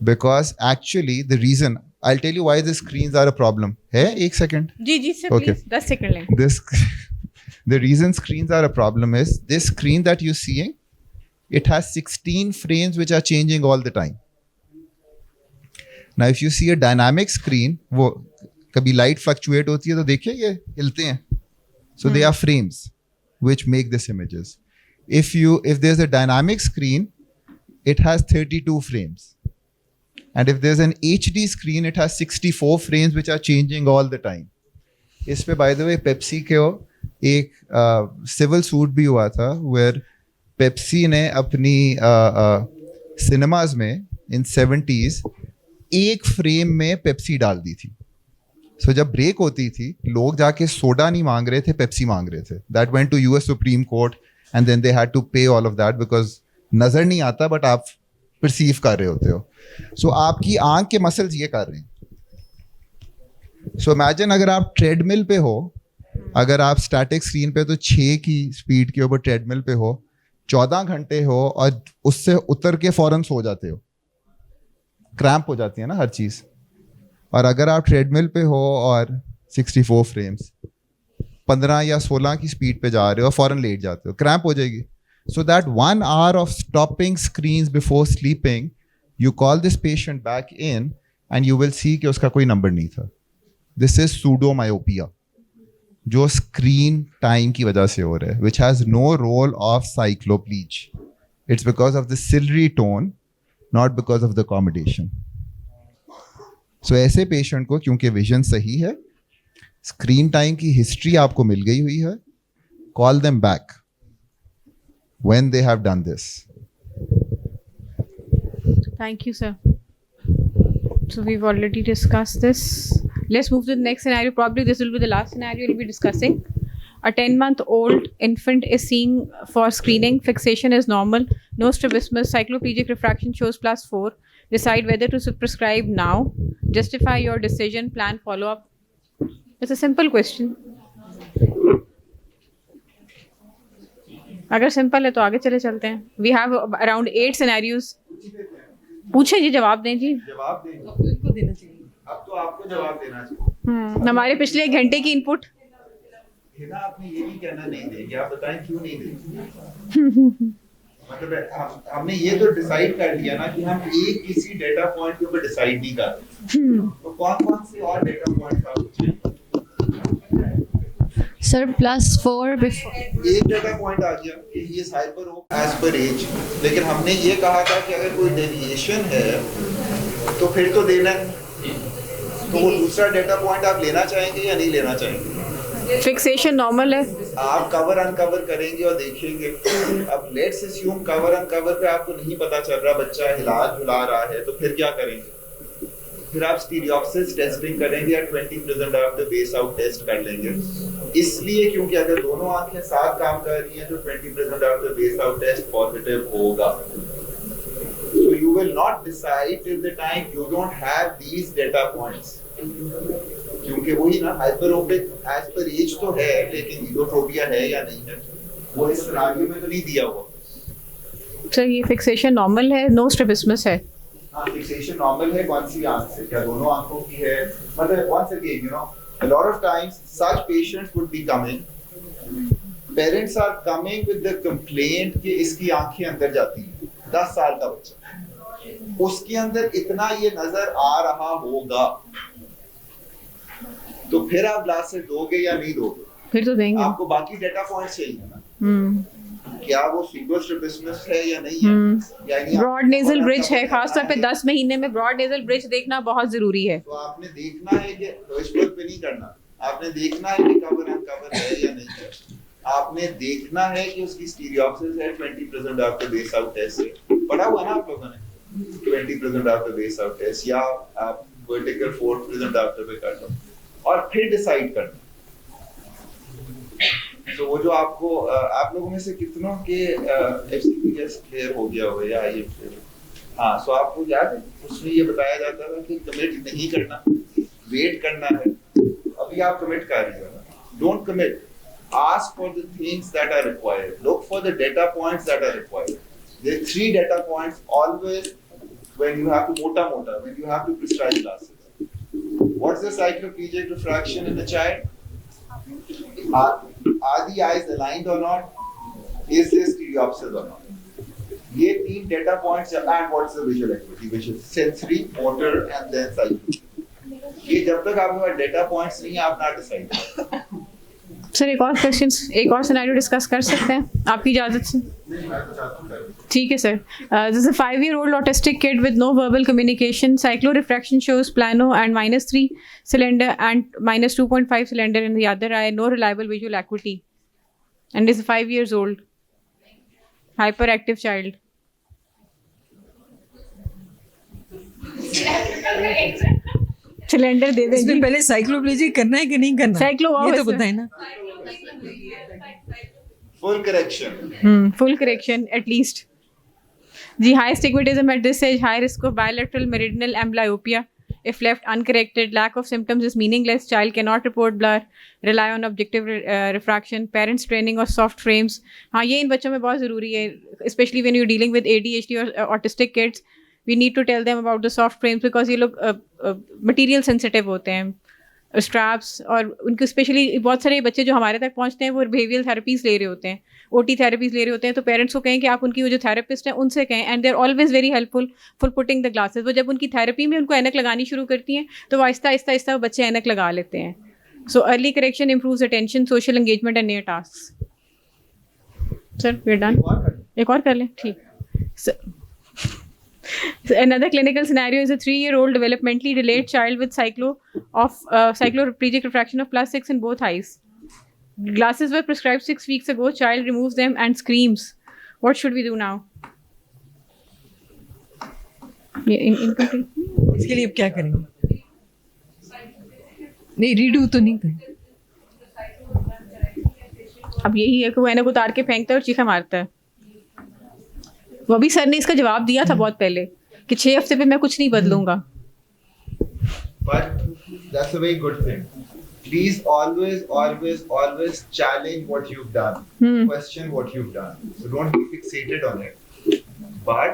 Because actually the reason I'll tell you why the screens are a problem. है 1 second. जी जी सर Okay. प्लीज 10 सेकंड लें. The reason screens are a problem is this screen that you're seeing, it has 16 frames which are changing all the time. Now if you see a dynamic screen, वो कभी light fluctuate होती है तो देखिए ये हिलते हैं. So they are frames which make these images. If there's a dynamic screen, it has 32 frames. And if there's an HD screen, it has 64 frames which are changing all the time. इस पे by the way Pepsi के एक सिविल सूट भी हुआ था where Pepsi ने अपनी सिनेमाज में in 70s 1 फ्रेम में पेप्सी डाल दी थी. So जब ब्रेक होती थी लोग जाके सोडा नहीं मांग रहे थे, पेप्सी मांग रहे थे. That went to US Supreme Court and then they had to pay all of that because नजर नहीं आता बट आप परसीव कर रहे होते हो. सो आपकी आंख के मसल्स ये कर रहे हैं. सो इमेजिन अगर आप ट्रेडमिल पे हो, अगर आप स्टैटिक स्क्रीन पे तो 6 की स्पीड के ऊपर ट्रेडमिल पे हो, 14 घंटे हो और उससे उतर के फौरन सो जाते हो, क्रैम्प हो जाती है ना हर चीज़. और अगर आप ट्रेडमिल पे हो और 64 फ्रेम्स 15 या 16 की स्पीड पे जा रहे हो और फौरन लेट जाते हो, क्रैम्प हो जाएगी. So that 1 hour of stopping screens before sleeping, you call this patient back in and you will see कि उसका कोई number नहीं था. This is pseudomyopia, जो screen time की वजह से हो रहा है, which has no role of cycloplegia. It's because of the ciliary tone, not because of the accommodation. So ऐसे patient को क्योंकि vision सही है, screen time की history आपको मिल गई हुई है, call them back when they have done this. Thank you, sir. So we've already discussed this. Let's move to the next scenario. Probably this will be the last scenario we'll be discussing. A 10-month-old infant is seen for screening. Fixation is normal. No strabismus. Cycloplegic refraction shows +4. Decide whether to prescribe now. Justify your decision. Plan follow-up. It's a simple question. अगर सिंपल है तो आगे चले चलते हैं. We have around 8 scenarios. पूछे जी, जवाब दें जी. जवाब दें. इनको देना चाहिए. अब तो आपको जवाब देना चाहिए. हमारे पिछले 1 घंटे की इनपुट है ना. आपने ये भी कहना नहीं देंगे, आप बताएं क्यों नहीं देंगे. मतलब हमने ये तो डिसाइड कर लिया ना कि हम एक किसी डेटा पॉइंट के ऊपर डिसाइड नहीं कर रहे. तो कौन से और डेटा पॉइंट आप पूछें. सर +4 बिफोर एक डेटा पॉइंट आ गया कि ये हाइपर एज पर एज, लेकिन हमने ये कहा था कि अगर कोई डेविएशन है तो फिर तो देना है. तो वो दूसरा डेटा पॉइंट आप लेना चाहेंगे या नहीं लेना चाहेंगे. फिक्सेशन नॉर्मल है. आप कवर अनकवर करेंगे और देखेंगे. अब लेट्स अस्यूम कवर अनकवर पे आपको नहीं पता चल रहा, बच्चा हिला झुला रहा है, तो फिर क्या करेंगे. फिर आप स्टीरियोप्सिस टेस्टिंग करेंगे या 20 prism diopter base out test कर लेंगे. इसलिए क्योंकि अगर दोनों आंखें साथ काम कर रही हैं तो 20 prism diopter base out test positive होगा. So you will not decide till the time you don't have these data points. क्योंकि वही ना, हाइपरोपिक एज पर एज तो है, लेकिन ईगोट्रोपिया है या नहीं है वो इस सिनेरियो में तो नहीं दिया हुआ. सर ये फिक्सेशन नॉर्मल है, नो स्ट्रैबिस्मस है. हाँ, फिक्सेशन नॉर्मल है. कौन सी आंख से, क्या दोनों आंखों की है. मतलब once again, you know, a lot of times such patients would be coming, parents are coming with the complaint कि इसकी आंखें अंदर जाती हैं. 10 साल का बच्चा, उसके अंदर इतना ये नजर आ रहा होगा, तो फिर आप ग्लासेस दोगे या नहीं दोगे. फिर तो देंगे. आपको बाकी डेटा पॉइंट चाहिए ना. क्या वो स्टीरियोस्ट्रबिस्मस है या नहीं है, यानी ब्रॉड नेजल ब्रिज है. खासतौर पे 10 महीने में ब्रॉड नेजल ब्रिज देखना बहुत जरूरी है. तो आपने देखना है कि विजुअल पे नहीं करना. आपने देखना है कि कवर अनकवर है या नहीं है. आपने देखना है कि उसकी स्टीरियोप्सिस है 20 prism diopter base out test से. पढ़ा हुआ ना आप लोगों ने 20 prism diopter base out test, या आप वर्टिकल 4 प्रिज्म डायोप्टर पे कर लो और फिर डिसाइड करना. तो वो जो आपको आप लोगों में से कितनों के एफसीपीएस क्लियर हो गया हो या ये. हाँ, सो आपको याद है उसमें ये बताया जाता था कि कमिट नहीं करना, वेट करना है. अभी आप कमिट कर रहे हो. Don't commit. Ask for the things that are required. Look for the data points that are required. There are 3 data points always when you have to when you have to prescribe glasses. What's the cycloplegic refraction in the child? Are the eyes aligned or not? Is there stereopsis or not? ये 3 data points and what's the visual acuity, which is sensory, motor, and then cycloplegic. ये जब तक आपके पास data points नहीं है, आप ना decide. सर एक और क्वेश्चन, एक और सिनेरियो डिस्कस कर सकते हैं आपकी इजाज़त से. ठीक है sir. This is a 5-year-old autistic kid with no verbal communication. Cyclorefraction shows plano and -3 cylinder and -2.5 cylinder in the other eye. No reliable visual acuity. And is 5 years old. Hyperactive child. Cylinder दे दें. इसमें पहले साइक्लोप्लेजिक करना है कि नहीं करना, साइक्लो ये तो बताए ना. Full correction. Full correction at least. The high stigmatism at this age, high risk of bilateral meridional amblyopia. If left uncorrected, lack of symptoms is meaningless. Child cannot report blur. Rely on objective refraction. Parents training or soft frames. हाँ, ये इन बच्चों में बहुत ज़रूरी है. Especially when you're dealing with ADHD or autistic kids, we need to tell them about the soft frames because ये लोग material sensitive होते हैं. स्ट्रैप्स और उनको स्पेशली बहुत सारे बच्चे जो हमारे तक पहुंचते हैं वो बिहेवियरल थेरेपीज ले रहे होते हैं. OT थेरेपीज ले रहे होते हैं, तो पेरेंट्स को कहें कि आप उनकी वो जो थेरेपिस्ट हैं उनसे कहें, and they are always very helpful for putting the glasses. वो जब उनकी थेरेपी में उनको ऐनक लगानी शुरू करती हैं तो वो आहिस्ता आहिस्ता आहिस्ता बच्चे ऐनक लगा लेते हैं। So early correction improves attention, social engagement and near task. Sir we are done, एक और कर लें, ठीक। So another clinical scenario is a 3-year-old developmentally delayed child with cycloplegic refraction of +6 in both eyes. Glasses were prescribed 6 weeks ago. Child removes them and screams. What should we do now? इसके लिए अब क्या करेंगे? नहीं, रीडू तो नहीं करें। अब यही है कि वो ऐनक उतार के फेंकता है और चीखा मारता है। वो भी सर ने इसका जवाब दिया था बहुत पहले कि 6 हफ्ते पे मैं कुछ नहीं बदलूंगा। But that's a very good thing. Please always challenge what you've done. Question what you've done. So don't be fixated on it. But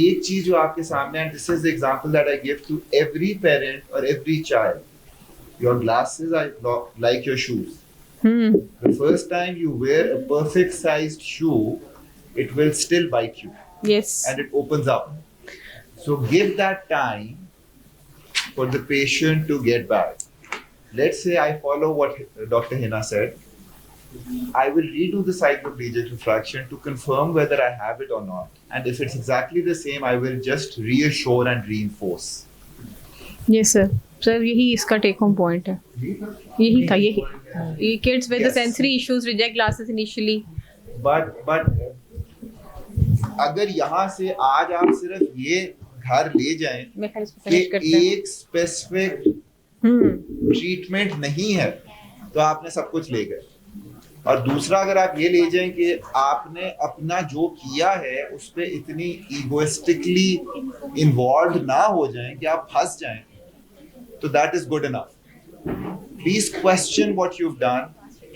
एक चीज जो आपके सामने, and this is the example that I give to every parent or every child. Your glasses are like your shoes. The first time you wear a perfect sized shoe, it will still bite you. Yes. And it opens up. So give that time for the patient to get back. Let's say I follow what Dr. Hina said. I will redo the cycloplegic refraction to confirm whether I have it or not. And if it's exactly the same, I will just reassure and reinforce. Yes, sir. Sir, यही इसका take home point है। यही था, यही kids with the sensory issues reject glasses initially. But अगर यहाँ से आज आप सिर्फ ये घर ले जाएं कि एक स्पेसिफिक ट्रीटमेंट नहीं है तो आपने सब कुछ ले गए, और दूसरा अगर आप ये ले जाएं कि आपने अपना जो किया है उस पे इतनी इगोइस्टिकली इन्वॉल्व ना हो जाएं कि आप फंस जाएं, तो that is good enough. Please question what you have done,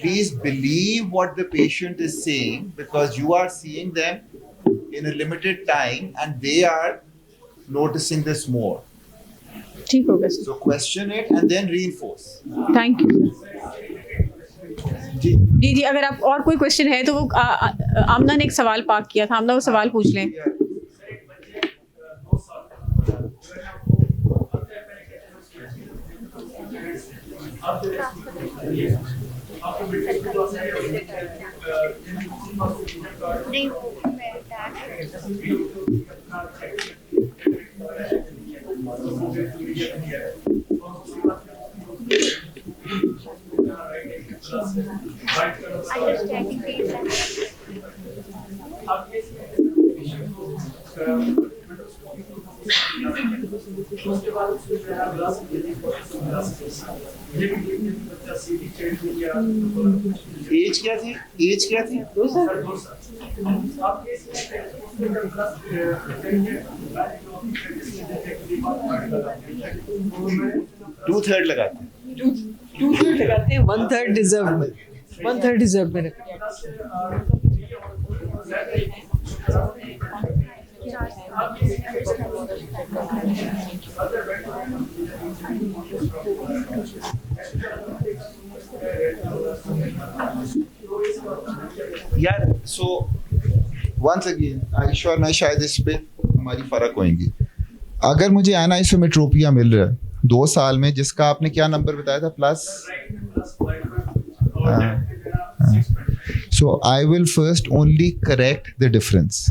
please believe what the patient is saying, because you are seeing them in a limited time and they are noticing this more. ठीक होगा। So question it and then reinforce. Thank you. जी, अगर आप और कोई क्वेश्चन है तो वो आमना ने एक सवाल पाक किया था, आमना वो सवाल पूछ लें। एज क्या थी? 2 साल। 2/3 लगाते हैं। 2/3 लगाते हैं, 1/3 डिजर्व में, 1/3 डिजर्व में। यार सो वंस अगेन आइशा ना शायद इस पे हमारी फर्क होंगी। अगर मुझे एनाइसोमेट्रोपिया मिल रहा है 2 साल में, जिसका आपने क्या नंबर बताया था, plus, so I will first only correct the difference.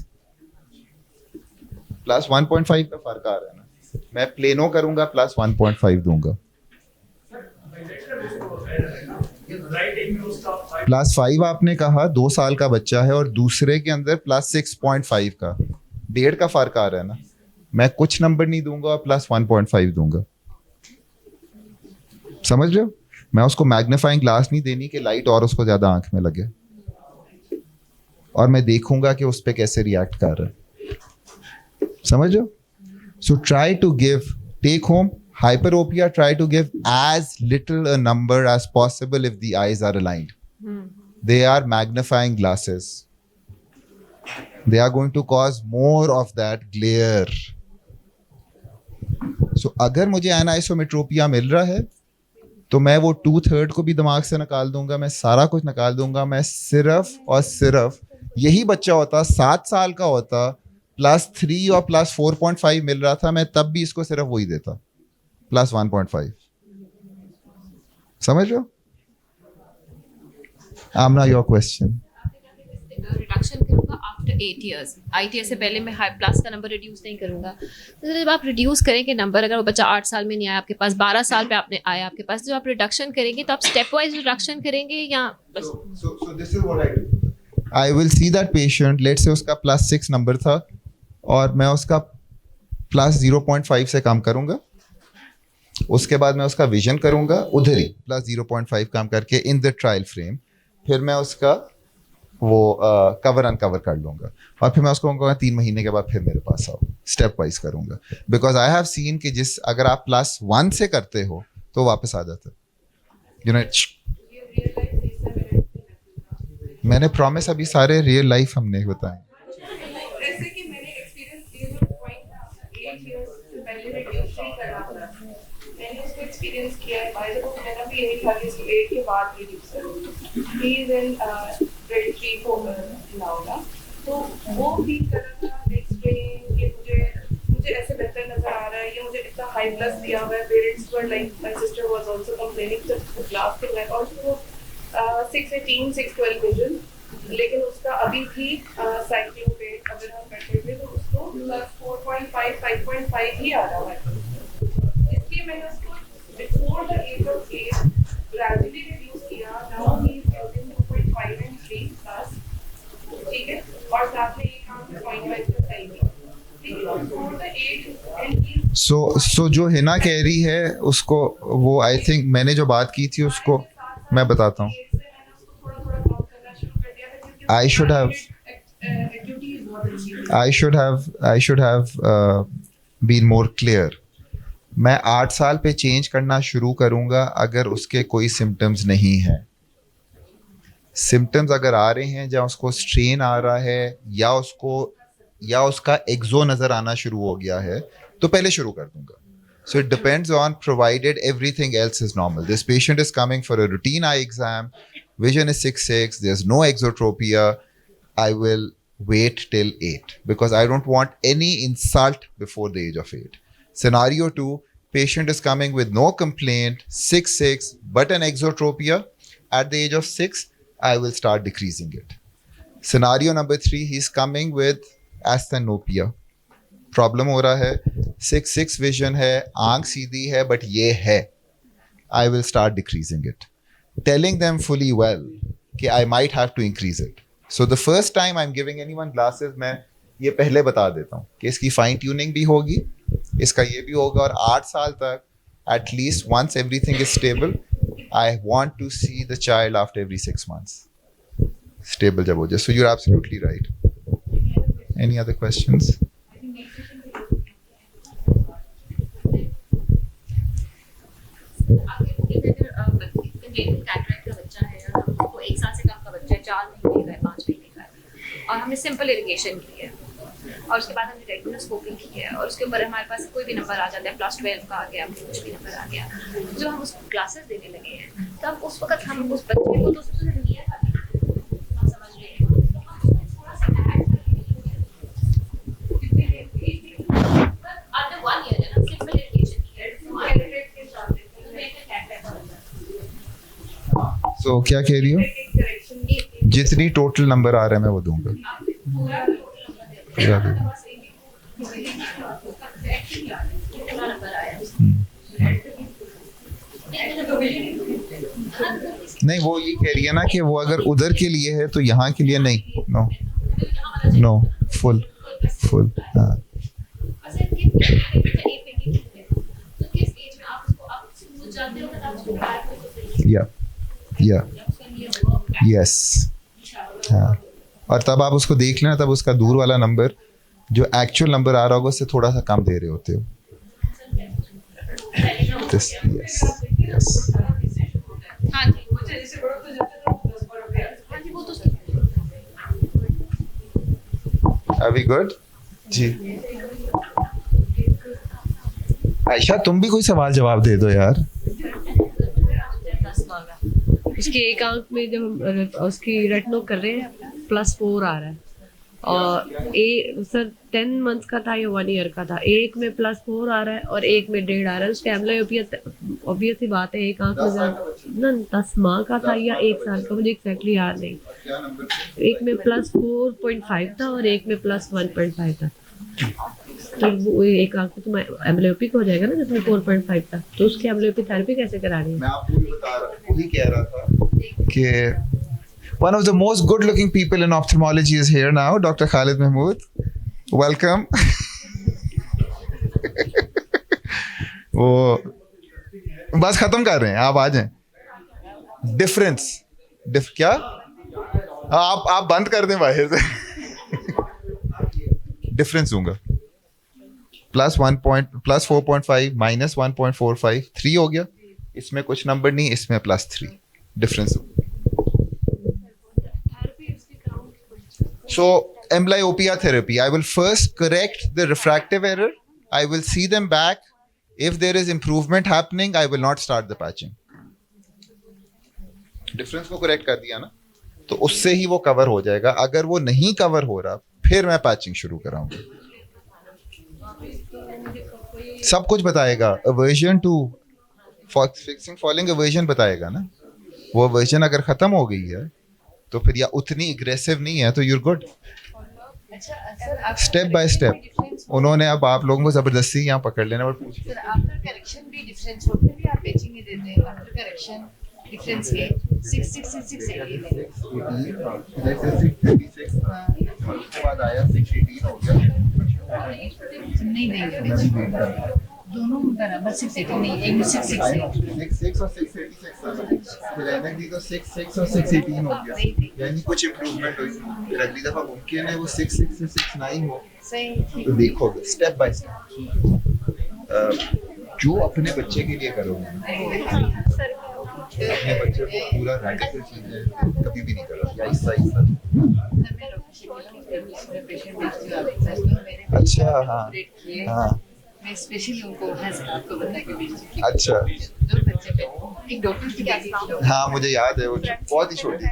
Plus 1.5 का फर्क आ रहा है ना, मैं प्लेनो करूंगा प्लस 1.5 दूंगा, प्लस 5 आपने कहा 2 साल का बच्चा है और दूसरे के अंदर प्लस 6.5 का 1.5 का फर्क आ रहा है ना, मैं कुछ नंबर नहीं दूंगा और प्लस 1.5 दूंगा। समझ रहे हो? मैं उसको मैग्नीफाइंग ग्लास नहीं देनी कि लाइट और उसको ज्यादा आंख में लगे, और मैं देखूंगा कि उस पर कैसे रिएक्ट कर रहा है। समझ रहे हो? So try to give take home hyperopia, try to give as little a number as possible if the eyes are aligned. They are magnifying glasses. They are going to cause more of that glare. So अगर मुझे anisommetropia मिल रहा है तो मैं वो 2/3 को भी दिमाग से निकाल दूंगा, मैं सारा कुछ निकाल दूंगा, मैं सिर्फ और सिर्फ यही बच्चा होता 7 साल का होता +3 और +4.5 मिल रहा था, मैं तब भी इसको सिर्फ वही देता +1.5. समझ रहे हो? आमना, योर क्वेश्चन. रिडक्शन करूंगा आफ्टर 8 years. 8 years से पहले मैं हाई प्लस का नंबर रिड्यूस नहीं करूंगा. तो जब आप रिड्यूस करेंगे नंबर, अगर वो बच्चा 8 साल में नहीं आया आपके पास, 12 साल पे आपने आया आपके पास, जब आप रिडक्शन करेंगे तो आप स्टेप वाइज रिडक्शन करेंगे या बस? So this is what I do. I will see that patient, let's say उसका +6 नंबर था और मैं उसका +0.5 से काम करूंगा. उसके बाद मैं उसका विजन करूंगा उधर ही +0.5 काम करके इन द ट्रायल फ्रेम. फिर मैं उसका वो कवर अनकवर कर लूंगा और फिर मैं उसको कहूँगा 3 महीने के बाद फिर मेरे पास आओ. स्टेप वाइज करूंगा, बिकॉज आई हैव सीन कि जिस अगर आप +1 से करते हो तो वापस आ जाता है. यू नो, मैंने प्रॉमिस अभी सारे रियल लाइफ हमने बताए. जैसे कि मैंने एक्सपीरियंस किया जो पॉइंट 8 इयर्स से पहले रिड्यूस नहीं करना था, मैंने उसको एक्सपीरियंस किया है. बाय द वे मेरा भी यही था कि इसको 8 के बाद रिड्यूस करूँ. ही इज इन grade 3 को नाउ ना, तो वो फील कर रहा था एक्सप्लेन कि मुझे ऐसे बेहतर नजर आ रहा है, ये मुझे इतना हाई प्लस दिया हुआ है. Parents were like, my sister was also complaining the last thing like also 618 612 vision, लेकिन उसका अभी भी साइक्लो पे अगर हम करते हुए तो उसको +4.5 5.5 ही आ रहा है. इसलिए मैंने उसको before the age of 8 gradually reduce किया. Now he is using 2.5 and 3 plus, ठीक है, और साथ में ये काम पे 0.5 का सही भी. Before the 8 and he सो जो हिना कह रही है उसको, वो आई थिंक मैंने जो बात की थी उसको मैं बताता हूँ. I should have been more clear. मैं 8 साल पे चेंज करना शुरू करूंगा अगर उसके कोई सिम्टम्स नहीं है. सिम्टम्स अगर आ रहे हैं, जहाँ उसको स्ट्रेन आ रहा है या उसका एक्सो नजर आना शुरू हो गया है, तो पहले शुरू कर दूंगा. So it depends on, provided everything else is normal. This patient is coming for a routine eye exam. Vision is 6/6. There's no exotropia. I will wait till 8 because I don't want any insult before the age of 8. Scenario 2, patient is coming with no complaint, 6/6, but an exotropia. At the age of 6, I will start decreasing it. Scenario number 3, he's coming with asthenopia. Problem हो रहा है, 6/6 विजन है, आंख सीधी है, बट ये है. I will start decreasing it, telling them fully well कि I might have to increase it. So the first time I am giving anyone glasses, मैं ये पहले बता देता हूँ कि इसकी फाइन ट्यूनिंग भी होगी, इसका ये भी होगा, और 8 साल तक at least once everything is stable, I want to see the child after every 6 months stable जब हो जाए. So you are absolutely right. Any other questions? Cataract का बच्चा है और हमको 1 साल से कम का बच्चा है, 4 महीने का है, 5 महीने का है, और हमने सिंपल इरिगेशन की है और उसके बाद हमने रेटिनोस्कोपी की है और उसके ऊपर हमारे पास कोई भी नंबर आ जाता है, +12 का आ गया, कुछ भी नंबर आ गया, जो हम उसको ग्लासेस देने लगे हैं, तब उस वक्त हम उस बच्चे को तो सबसे नियर हम समझ रहे हैं, आफ्टर 1 year है ना, सिंपल इरिगेशन की है, कैटरेक्ट के साथ तो क्या कह रही हो? जितनी टोटल नंबर आ रहा है मैं वो दूंगा. नहीं, वो ये कह रही है ना कि वो अगर उधर के लिए है तो यहाँ के लिए नहीं. No full. हाँ. यस. हाँ, और तब आप उसको देख लेना, तब उसका दूर वाला नंबर जो एक्चुअल नंबर आ रहा होगा उससे थोड़ा सा कम दे रहे होते हो. Are we good? जी. आयशा, तुम भी कोई सवाल जवाब दे दो यार. उसकी एक आंख में जब हम उसकी रेटिनो कर रहे हैं +4 आ रहा है, और सर 10 मंथ्स का था या 1 ईयर का था, एक में +4 आ रहा है और एक में 1.5 आ रहा है। उसके एम्ब्लियोपिया ऑब्वियस ही बात है, एक आंख में ना 10 माह का था या 1 साल का, मुझे एग्जैक्टली याद नहीं। एक में +4.5 था और एक में +1.5 था। तो वो एक आंख में तो एम्ब्लियोपिक हो जाएगा ना, जिसमें 4.5 था, तो उसकी एम्ब्लियोपी थेरेपी कैसे करा रही है? मैं आपको भी बता रहा, वही कह रहा था कि one of the most good looking people in ophthalmology is here now, Dr. Khalid Mahmood. Welcome. वो बस खत्म कर रहे हैं, आप आ जाएं। डिफरेंस क्या आप बंद कर दें बाहर से। डिफरेंस दूंगा, +4.5 -1.45 3 हो गया, इसमें कुछ नंबर नहीं, इसमें +3 difference. So amblyopia therapy, I will first correct the refractive error. I will see them back. If there is improvement happening, I will not start the patching. Difference को correct कर दिया ना, तो उससे ही वो cover हो जाएगा। अगर वो नहीं cover हो रहा, फिर मैं patching शुरू कराऊंगा। सब कुछ बताएगा, aversion to fixing falling aversion बताएगा ना। वो aversion अगर खत्म हो गई है तो फिर या उतनी अग्रेसिव नहीं है तो you're good. Step by step उन्होंने अब आप लोगों को जबरदस्ती यहाँ पकड़ लेना और पूछ सर आफ्टर करेक्शन भी डिफरेंस होते हैं, आप पेचिंग ही देते हैं आफ्टर करेक्शन डिफरेंस है 666 उसके बाद आया 618 हो गया, नहीं देंगे दोनों बराबर 618 नहीं, एक में 66 है, 66 और 686 फिर एनएनडी तो 66 और 618 हो गया, यानी कुछ इम्प्रूवमेंट हुई। फिर अगली दफा मुमकिन है वो 66 से 69 हो। सही तो देखोगे स्टेप बाय स्टेप, जो अपने बच्चे के लिए करोगे, अपने बच्चे को पूरा रैडिकल चीजें कभी भी नहीं करोगे, ऐसा अच्छा। हाँ हाँ मैं स्पेशली उनको आपको बता के भेजती। अच्छा, दो बच्चे पे एक डॉक्टर की हाँ मुझे याद है, वो बहुत ही छोटी